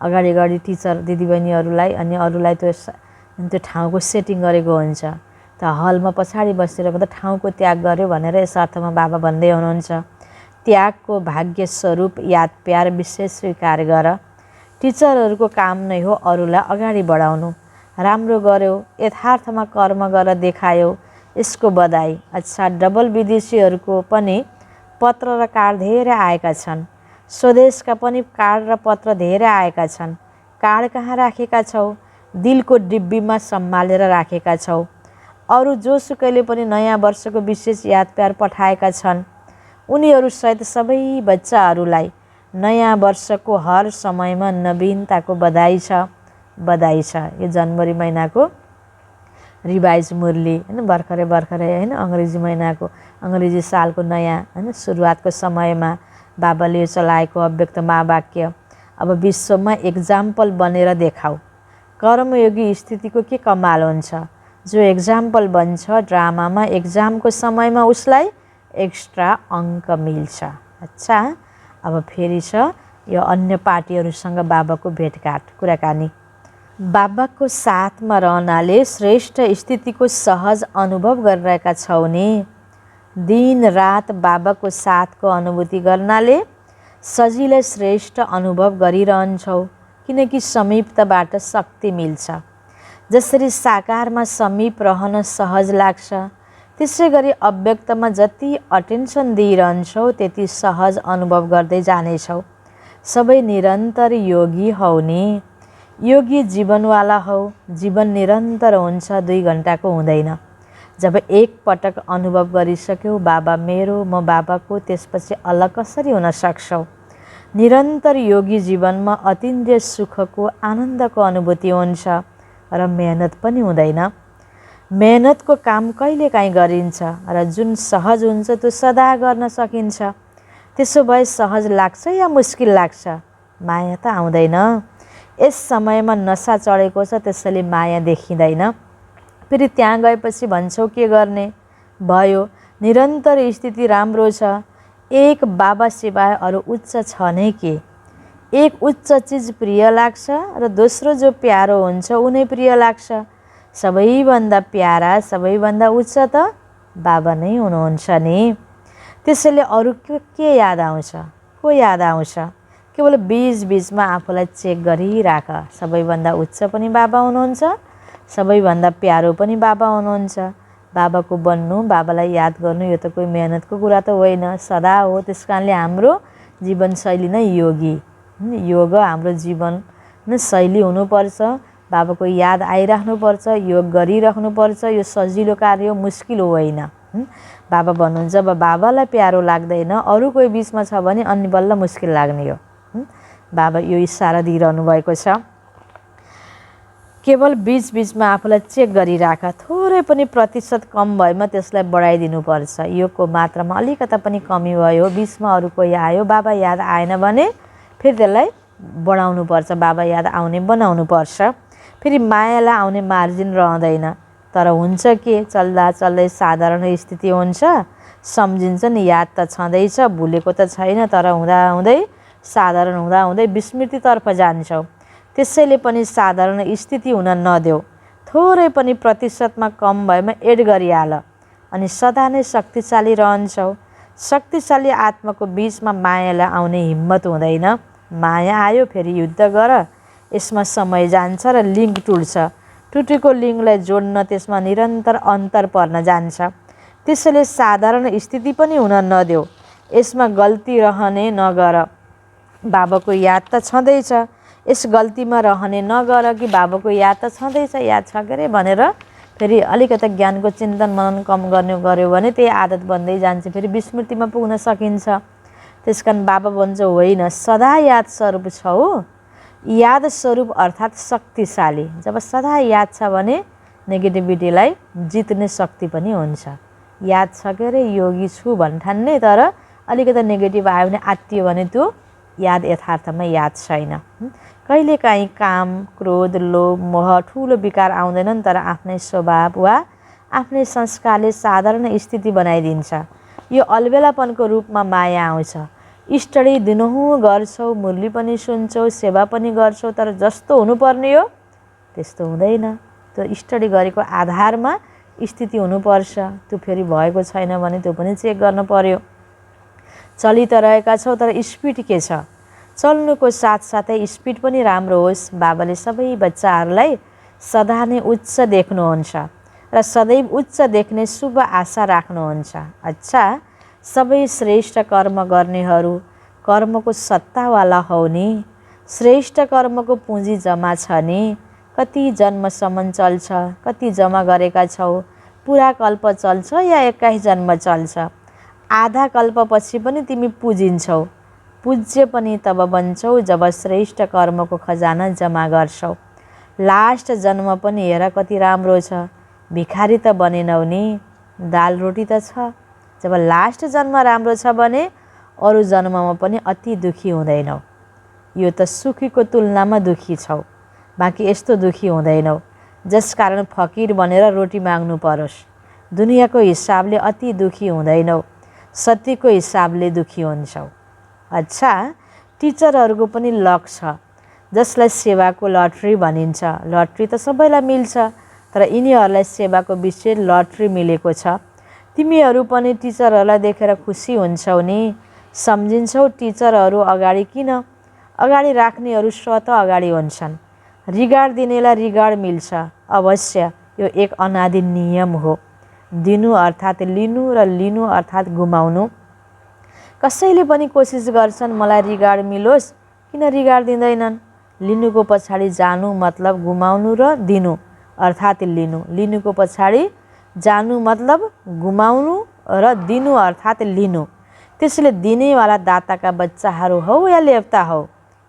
अगाडि अगाडि टिचर दिदीबहिनीहरूलाई अनि अरूलाई त्यो ठाउँको सेटिङ गरेको हुन्छ। त हलमा पछाडि बसेर त ठाउँको त्याग गर्यो भनेर यस अर्थमा बाबा भन्दै हुनुहुन्छ। त्यागको भाग्य स्वरूप याद प्यार विशेष स्वीकार गर। टिचरहरूको काम नै हो अरूलाई अगाडि बढाउनु। राम्रो गर्यो, यथार्थमा कर्म गरेर देखायो, यसको बधाई। अच्छा, डबल विदेशीहरूको पनि पत्र र कार्ड धेरै आएका छन्। स्वदेशका पनि कार्ड र पत्र धेरै आएका छन्। कार्ड कहाँ राखेका छौ? दिलको डिब्बीमा सम्हालेर राखेका छौ। अरू जोसुकैले पनि नयाँ वर्षको विशेष याद प्यार पठाएका छन्। उनीहरू सहित सबै बच्चाहरूलाई नयाँ वर्षको हर समयमा नवीनताको बधाई छ, बधाई छ। यो जनवरी महिनाको रिभाइज मुरली हैन, भर्खरै हैन, अङ्ग्रेजी महिनाको अङ्ग्रेजी सालको नयाँ हैन सुरुवातको समयमा बाबाले चलाएको अव्यक्त महावाक्य। अब विश्वमा एक्जाम्पल बनेर देखाऊ। कर्मयोगी स्थितिको के कमाल हुन्छ? जो एक्जाम्पल बन्छ ड्रामामा एक्जामको समयमा उसलाई एक्स्ट्रा अङ्क मिल्छ। अच्छा, अब फेरि छ यो अन्य पार्टीहरूसँग बाबाको भेटघाट कुराकानी। बाबाको साथमा रहनाले श्रेष्ठ स्थितिको सहज अनुभव गरिरहेका छौ नि। दिन रात बाबाको साथको अनुभूति गर्नाले सजिलै श्रेष्ठ अनुभव गरिरहन्छौ, किनकि समीपताबाट शक्ति मिल्छ। जसरी साकारमा समीप रहन सहज लाग्छ, त्यसै गरी अव्यक्तमा जति अटेन्सन दिइरहन्छौ त्यति सहज अनुभव गर्दै जानेछौ। सबै निरन्तर योगी हौ नि। योगी जीवनवाला हौ। जीवन निरन्तर हुन्छ, 2 घन्टाको हुँदैन। जब एक पटक अनुभव गरिसक्यौ बाबा मेरो, म बाबाको, त्यसपछि अलग कसरी हुन सक्छौ? निरन्तर योगी जीवनमा अतीन्द्रिय सुखको आनन्दको अनुभूति हुन्छ र मेहनत पनि हुँदैन। मेहनतको काम कहिलेकाहीँ गरिन्छ र जुन सहज हुन्छ त्यो सदा गर्न सकिन्छ। त्यसो भए सहज लाग्छ या मुस्किल लाग्छ? माया त आउँदैन। यस समयमा नसा चढेको छ, त्यसैले माया देखिँदैन। फेरि त्यहाँ गएपछि भन्छौ के गर्ने? भयो, निरन्तर स्थिति राम्रो छ। एक बाबा सिवाय अरू उच्च छ नै के? एक उच्च चिज प्रिय लाग्छ र दोस्रो जो प्यारो हुन्छ उनै प्रिय लाग्छ। सबैभन्दा प्यारा, सबैभन्दा उच्च त बाबा नै हुनुहुन्छ नि। त्यसैले अरू के याद आउँछ? को याद आउँछ? केवल बीचमा आफूलाई चेक गरिराख। सबैभन्दा उच्च पनि बाबा हुनुहुन्छ, सबैभन्दा प्यारो पनि बाबा हुनुहुन्छ। बाबाको बन्नु, बाबालाई याद गर्नु, यो त कोही मेहनतको कुरा त होइन, सदा हो। त्यस कारणले हाम्रो जीवनशैली नै योगी, योग हाम्रो जीवन शैली हुनुपर्छ। बाबाको याद आइराख्नुपर्छ, योग गरिराख्नुपर्छ। यो सजिलो कार्य हो, मुस्किल होइन। बाबा भन्नुहुन्छ अब बाबालाई प्यारो लाग्दैन, अरू कोही बिचमा छ भने अनि बल्ल मुस्किल लाग्ने हो। बाबा यो इसारा दिइरहनु भएको छ। केवल बीचमा आफूलाई चेक गरिराख। थोरै पनि प्रतिशत कम भएमा त्यसलाई बढाइदिनुपर्छ। योगको मात्रामा अलिकता पनि कमी भयो, बिचमा अरू कोही आयो, बाबा याद आएन भने फेरि त्यसलाई बढाउनुपर्छ। बाबा याद आउने बनाउनुपर्छ। फेरि मायालाई आउने मार्जिन रहँदैन। तर हुन्छ के, चल्दा चल्दै साधारण स्थिति हुन्छ, सम्झिन्छ नि याद त छँदैछ, भुलेको त छैन, तर हुँदाहुँदै साधारण हुँदाहुँदै विस्मृतितर्फ जान्छौ। त्यसैले पनि साधारण स्थिति हुन नदेऊ। थोरै पनि प्रतिशतमा कम भएमा एड गरिहाल अनि सदा नै शक्तिशाली रहन्छौ। शक्तिशाली आत्माको बिचमा मायालाई आउने हिम्मत हुँदैन। माया आयो फेरि युद्ध गर, यसमा समय जान्छ र लिङ्क टुट्छ। टुटेको लिङ्कलाई जोड्न त्यसमा निरन्तर अन्तर पर्न जान्छ। त्यसैले साधारण स्थिति पनि हुन नदेऊ। यसमा गल्ती रहने नगर। बाबाको याद त छँदैछ, यस गल्तीमा रहने नगर कि बाबाको याद त छँदैछ, याद छ के अरे भनेर फेरि अलिकति ज्ञानको चिन्तन मनन कम गऱ्यो भने त्यही आदत बन्दै जान्छ, फेरि विस्मृतिमा पुग्न सकिन्छ। त्यस कारण बाबा भन्छ होइन, सदा याद स्वरूप छौ। याद स्वरूप अर्थात् शक्तिशाली। जब सदा याद छ भने नेगेटिभिटीलाई जित्ने शक्ति पनि हुन्छ। याद छ के अरे योगी छु भन्ठान्ने, तर अलिकति नेगेटिभ आयो भने आत्तियो भने त्यो याद यथार्थमा याद छैन। कहिलेकाहीँ काम, क्रोध, लोभ, मोह ठुलो विकार आउँदैनन्, तर आफ्नै स्वभाव वा आफ्नै संस्कारले साधारण स्थिति बनाइदिन्छ। यो अलबेलापनको रूपमा माया आउँछ। स्टडी दिनहुँ गर्छौ, मुरली पनि सुन्छौ, सेवा पनि गर्छौ, तर जस्तो हुनुपर्ने हो त्यस्तो हुँदैन। त्यो स्टडी गरेको आधारमा स्थिति हुनुपर्छ। त्यो फेरि भएको छैन भने त्यो पनि चेक गर्न पर्यो। चलि त रहेका छौ, तर स्पिड के छ? चल्नुको साथसाथै स्पिड पनि राम्रो होस्। बाबाले सबै बच्चाहरूलाई सदा नै उच्च देख्नुहुन्छ र सदैव उच्च देख्ने शुभ आशा राख्नुहुन्छ। अच्छा, सबै श्रेष्ठ कर्म गर्नेहरू कर्मको सत्तावाला हौ नि। श्रेष्ठ कर्मको पुँजी जम्मा छ नि। कति जन्मसम्म चल्छ? कति जम्मा गरेका छौ? पुरा कल्प चल्छ या 21 जन्म चल्छ? आधा कल्पपछि पनि तिमी पुजिन्छौ। पूज्य पनि तब बन्छौ जब श्रेष्ठ कर्मको खजाना जम्मा गर्छौ। लास्ट जन्म पनि हेर कति राम्रो छ। भिखारी त बनेनौ नि, दाल रोटी त छ। जब लास्ट जन्म राम्रो छ भने अरू जन्ममा पनि अति दुखी हुँदैनौ। यो त सुखीको तुलनामा दुखी छौ, बाँकी यस्तो दुखी हुँदैनौ जसकारण फकिर बनेर रोटी माग्नु परोस्। दुनियाँको हिसाबले अति दुखी हुँदैनौ, सत्यको हिसाबले दुखी हुन्छौ। अच्छा, टिचरहरूको पनि लक छ, जसलाई सेवाको लटरी भनिन्छ। लटरी त सबैलाई मिल्छ, तर यिनीहरूलाई सेवाको विशेष लटरी मिलेको छ। तिमीहरू पनि टिचरहरूलाई देखेर खुसी हुन्छौ नि। सम्झिन्छौ टिचरहरू अगाडि किन? अगाडि राख्नेहरू स्वतः अगाडि हुन्छन्। रिगार्ड दिनेलाई रिगार्ड मिल्छ। अवश्य यो एक अनादि नियम हो। दिनु अर्थात् लिनु र लिनु अर्थात् गुमाउनु। कसैले पनि कोसिस गर्छन् मलाई रिगार्ड मिलोस्, किन रिगार्ड दिँदैनन्? लिनुको पछाडि जानु मतलब गुमाउनु र दिनु अर्थात् लिनु। लिनुको पछाडि जानु मतलब गुमाउनु र दिनु अर्थात् लिनु। त्यसैले दिनेवाला दाताका बच्चाहरू हौ या देवता हौ?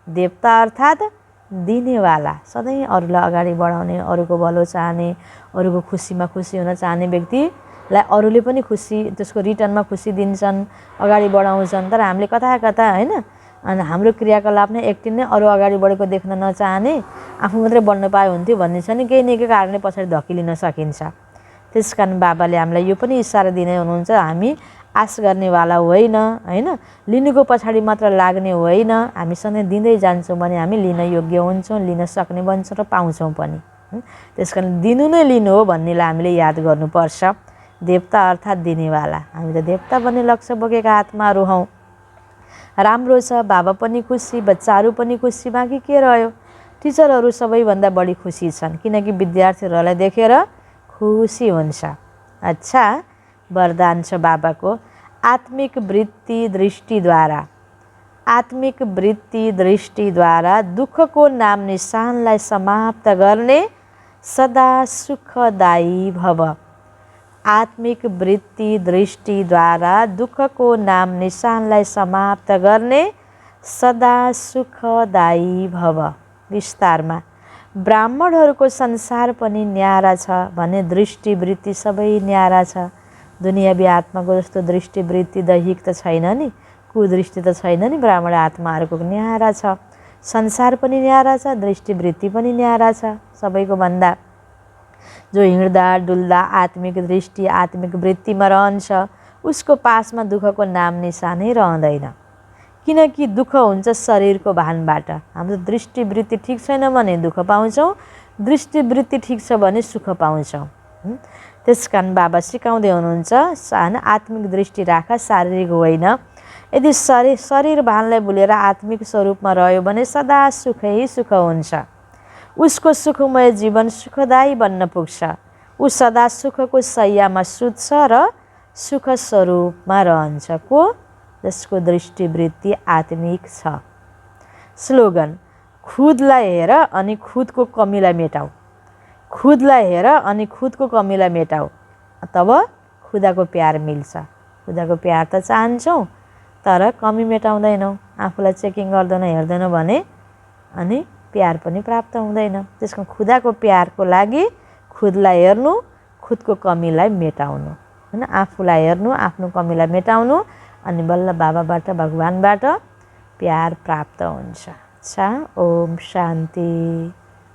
देवता अर्थात् दिनेवाला, सधैँ अरूलाई अगाडि बढाउने, अरूको भलो चाहने, अरूको खुसीमा खुसी हुन चाहने व्यक्तिलाई अरूले पनि खुसी, त्यसको रिटर्नमा खुसी दिन्छन्, अगाडि बढाउँछन्। तर हामीले कता कता होइन, अनि हाम्रो क्रियाकलाप नै एकटिन नै अरू अगाडि बढेको देख्न नचाहने, आफू मात्रै बढ्न पाए हुन्थ्यो भन्ने छ नि, केही न केही कारणले पछाडि धकिलिन सकिन्छ। त्यस कारण बाबाले हामीलाई यो पनि इसारा दिँदै हुनुहुन्छ, हामी आश गर्नेवाला होइन, होइन, लिनुको पछाडि मात्र लाग्ने होइन। हामी सधैँ दिँदै जान्छौँ भने हामी लिन योग्य हुन्छौँ, लिन सक्ने बन्छौँ र पाउँछौँ पनि। त्यस कारण दिनु नै लिनु हो भन्नेलाई हामीले याद गर्नुपर्छ। देवता अर्थात् दिनेवाला। हामी त देवता बन्ने लक्ष्य बोकेका आत्माहरू हौँ। राम्रो छ, बाबा पनि खुसी, बच्चाहरू पनि खुसी, बाँकी के रह्यो? टिचरहरू सबैभन्दा बढी खुसी छन्, किनकि विद्यार्थीहरूलाई देखेर खुसी हुन्छ। अच्छा, वरदान छ बाबाको, आत्मिक वृत्ति दृष्टिद्वारा। आत्मिक वृत्ति दृष्टिद्वारा दुःखको नाम निशानलाई समाप्त गर्ने सदा सुखदायी भव। आत्मिक वृत्ति दृष्टिद्वारा दुःखको नाम निशानलाई समाप्त गर्ने सदा सुखदायी भव। विस्तारमा, ब्राह्मणहरूको संसार पनि न्यारा छ भने दृष्टिवृत्ति सबै न्यारा छ। दुनियावी आत्माको जस्तो दृष्टिवृत्ति दैहिक त छैन नि, कुदृष्टि त छैन नि। ब्राह्मण आत्माहरूको न्यारा छ। संसार पनि न्यारा छ, दृष्टिवृत्ति पनि न्यारा छ सबैको भन्दा। जो हिँड्दा डुल्दा आत्मिक दृष्टि आत्मिक वृत्तिमा रहन्छ उसको पासमा दुःखको नाम निशानै रहँदैन। किनकि दुःख हुन्छ शरीरको भानबाट। हाम्रो दृष्टिवृत्ति ठिक छैन भने दुःख पाउँछौँ, दृष्टिवृत्ति ठिक छ भने सुख पाउँछौँ। त्यस कारण बाबा सिकाउँदै हुनुहुन्छ आत्मिक दृष्टि राख, शारीरिक होइन। यदि शरीर भानलाई भुलेर आत्मिक स्वरूपमा रह्यो भने सदा सुखै सुख हुन्छ। उसको सुखमय जीवन सुखदायी बन्न पुग्छ। ऊ सदा सुखको शैयामा सुत्छ र सुख स्वरूपमा रहन्छ। को? जसको दृष्टिवृत्ति आत्मिक छ। स्लोगन: खुदलाई हेर अनि खुदको कमीलाई मेटाऊ। खुदलाई हेर अनि खुदको कमीलाई मेटाऊ, तब खुदाको प्यार मिल्छ। खुदाको प्यार त चाहन्छौँ तर कमी मेटाउँदैनौँ, आफूलाई चेकिङ गर्दैन हेर्दैनौँ भने अनि प्यार पनि प्राप्त हुँदैन। त्यसको खुदाको प्यारको लागि खुदलाई हेर्नु, खुदको कमीलाई मेटाउनु, हैन? आफूलाई हेर्नु, आफ्नो कमीलाई मेटाउनु, अनि बल्ल बाबाबाट भगवानबाट प्यार प्राप्त हुन्छ। अच्छा, ओम शान्ति।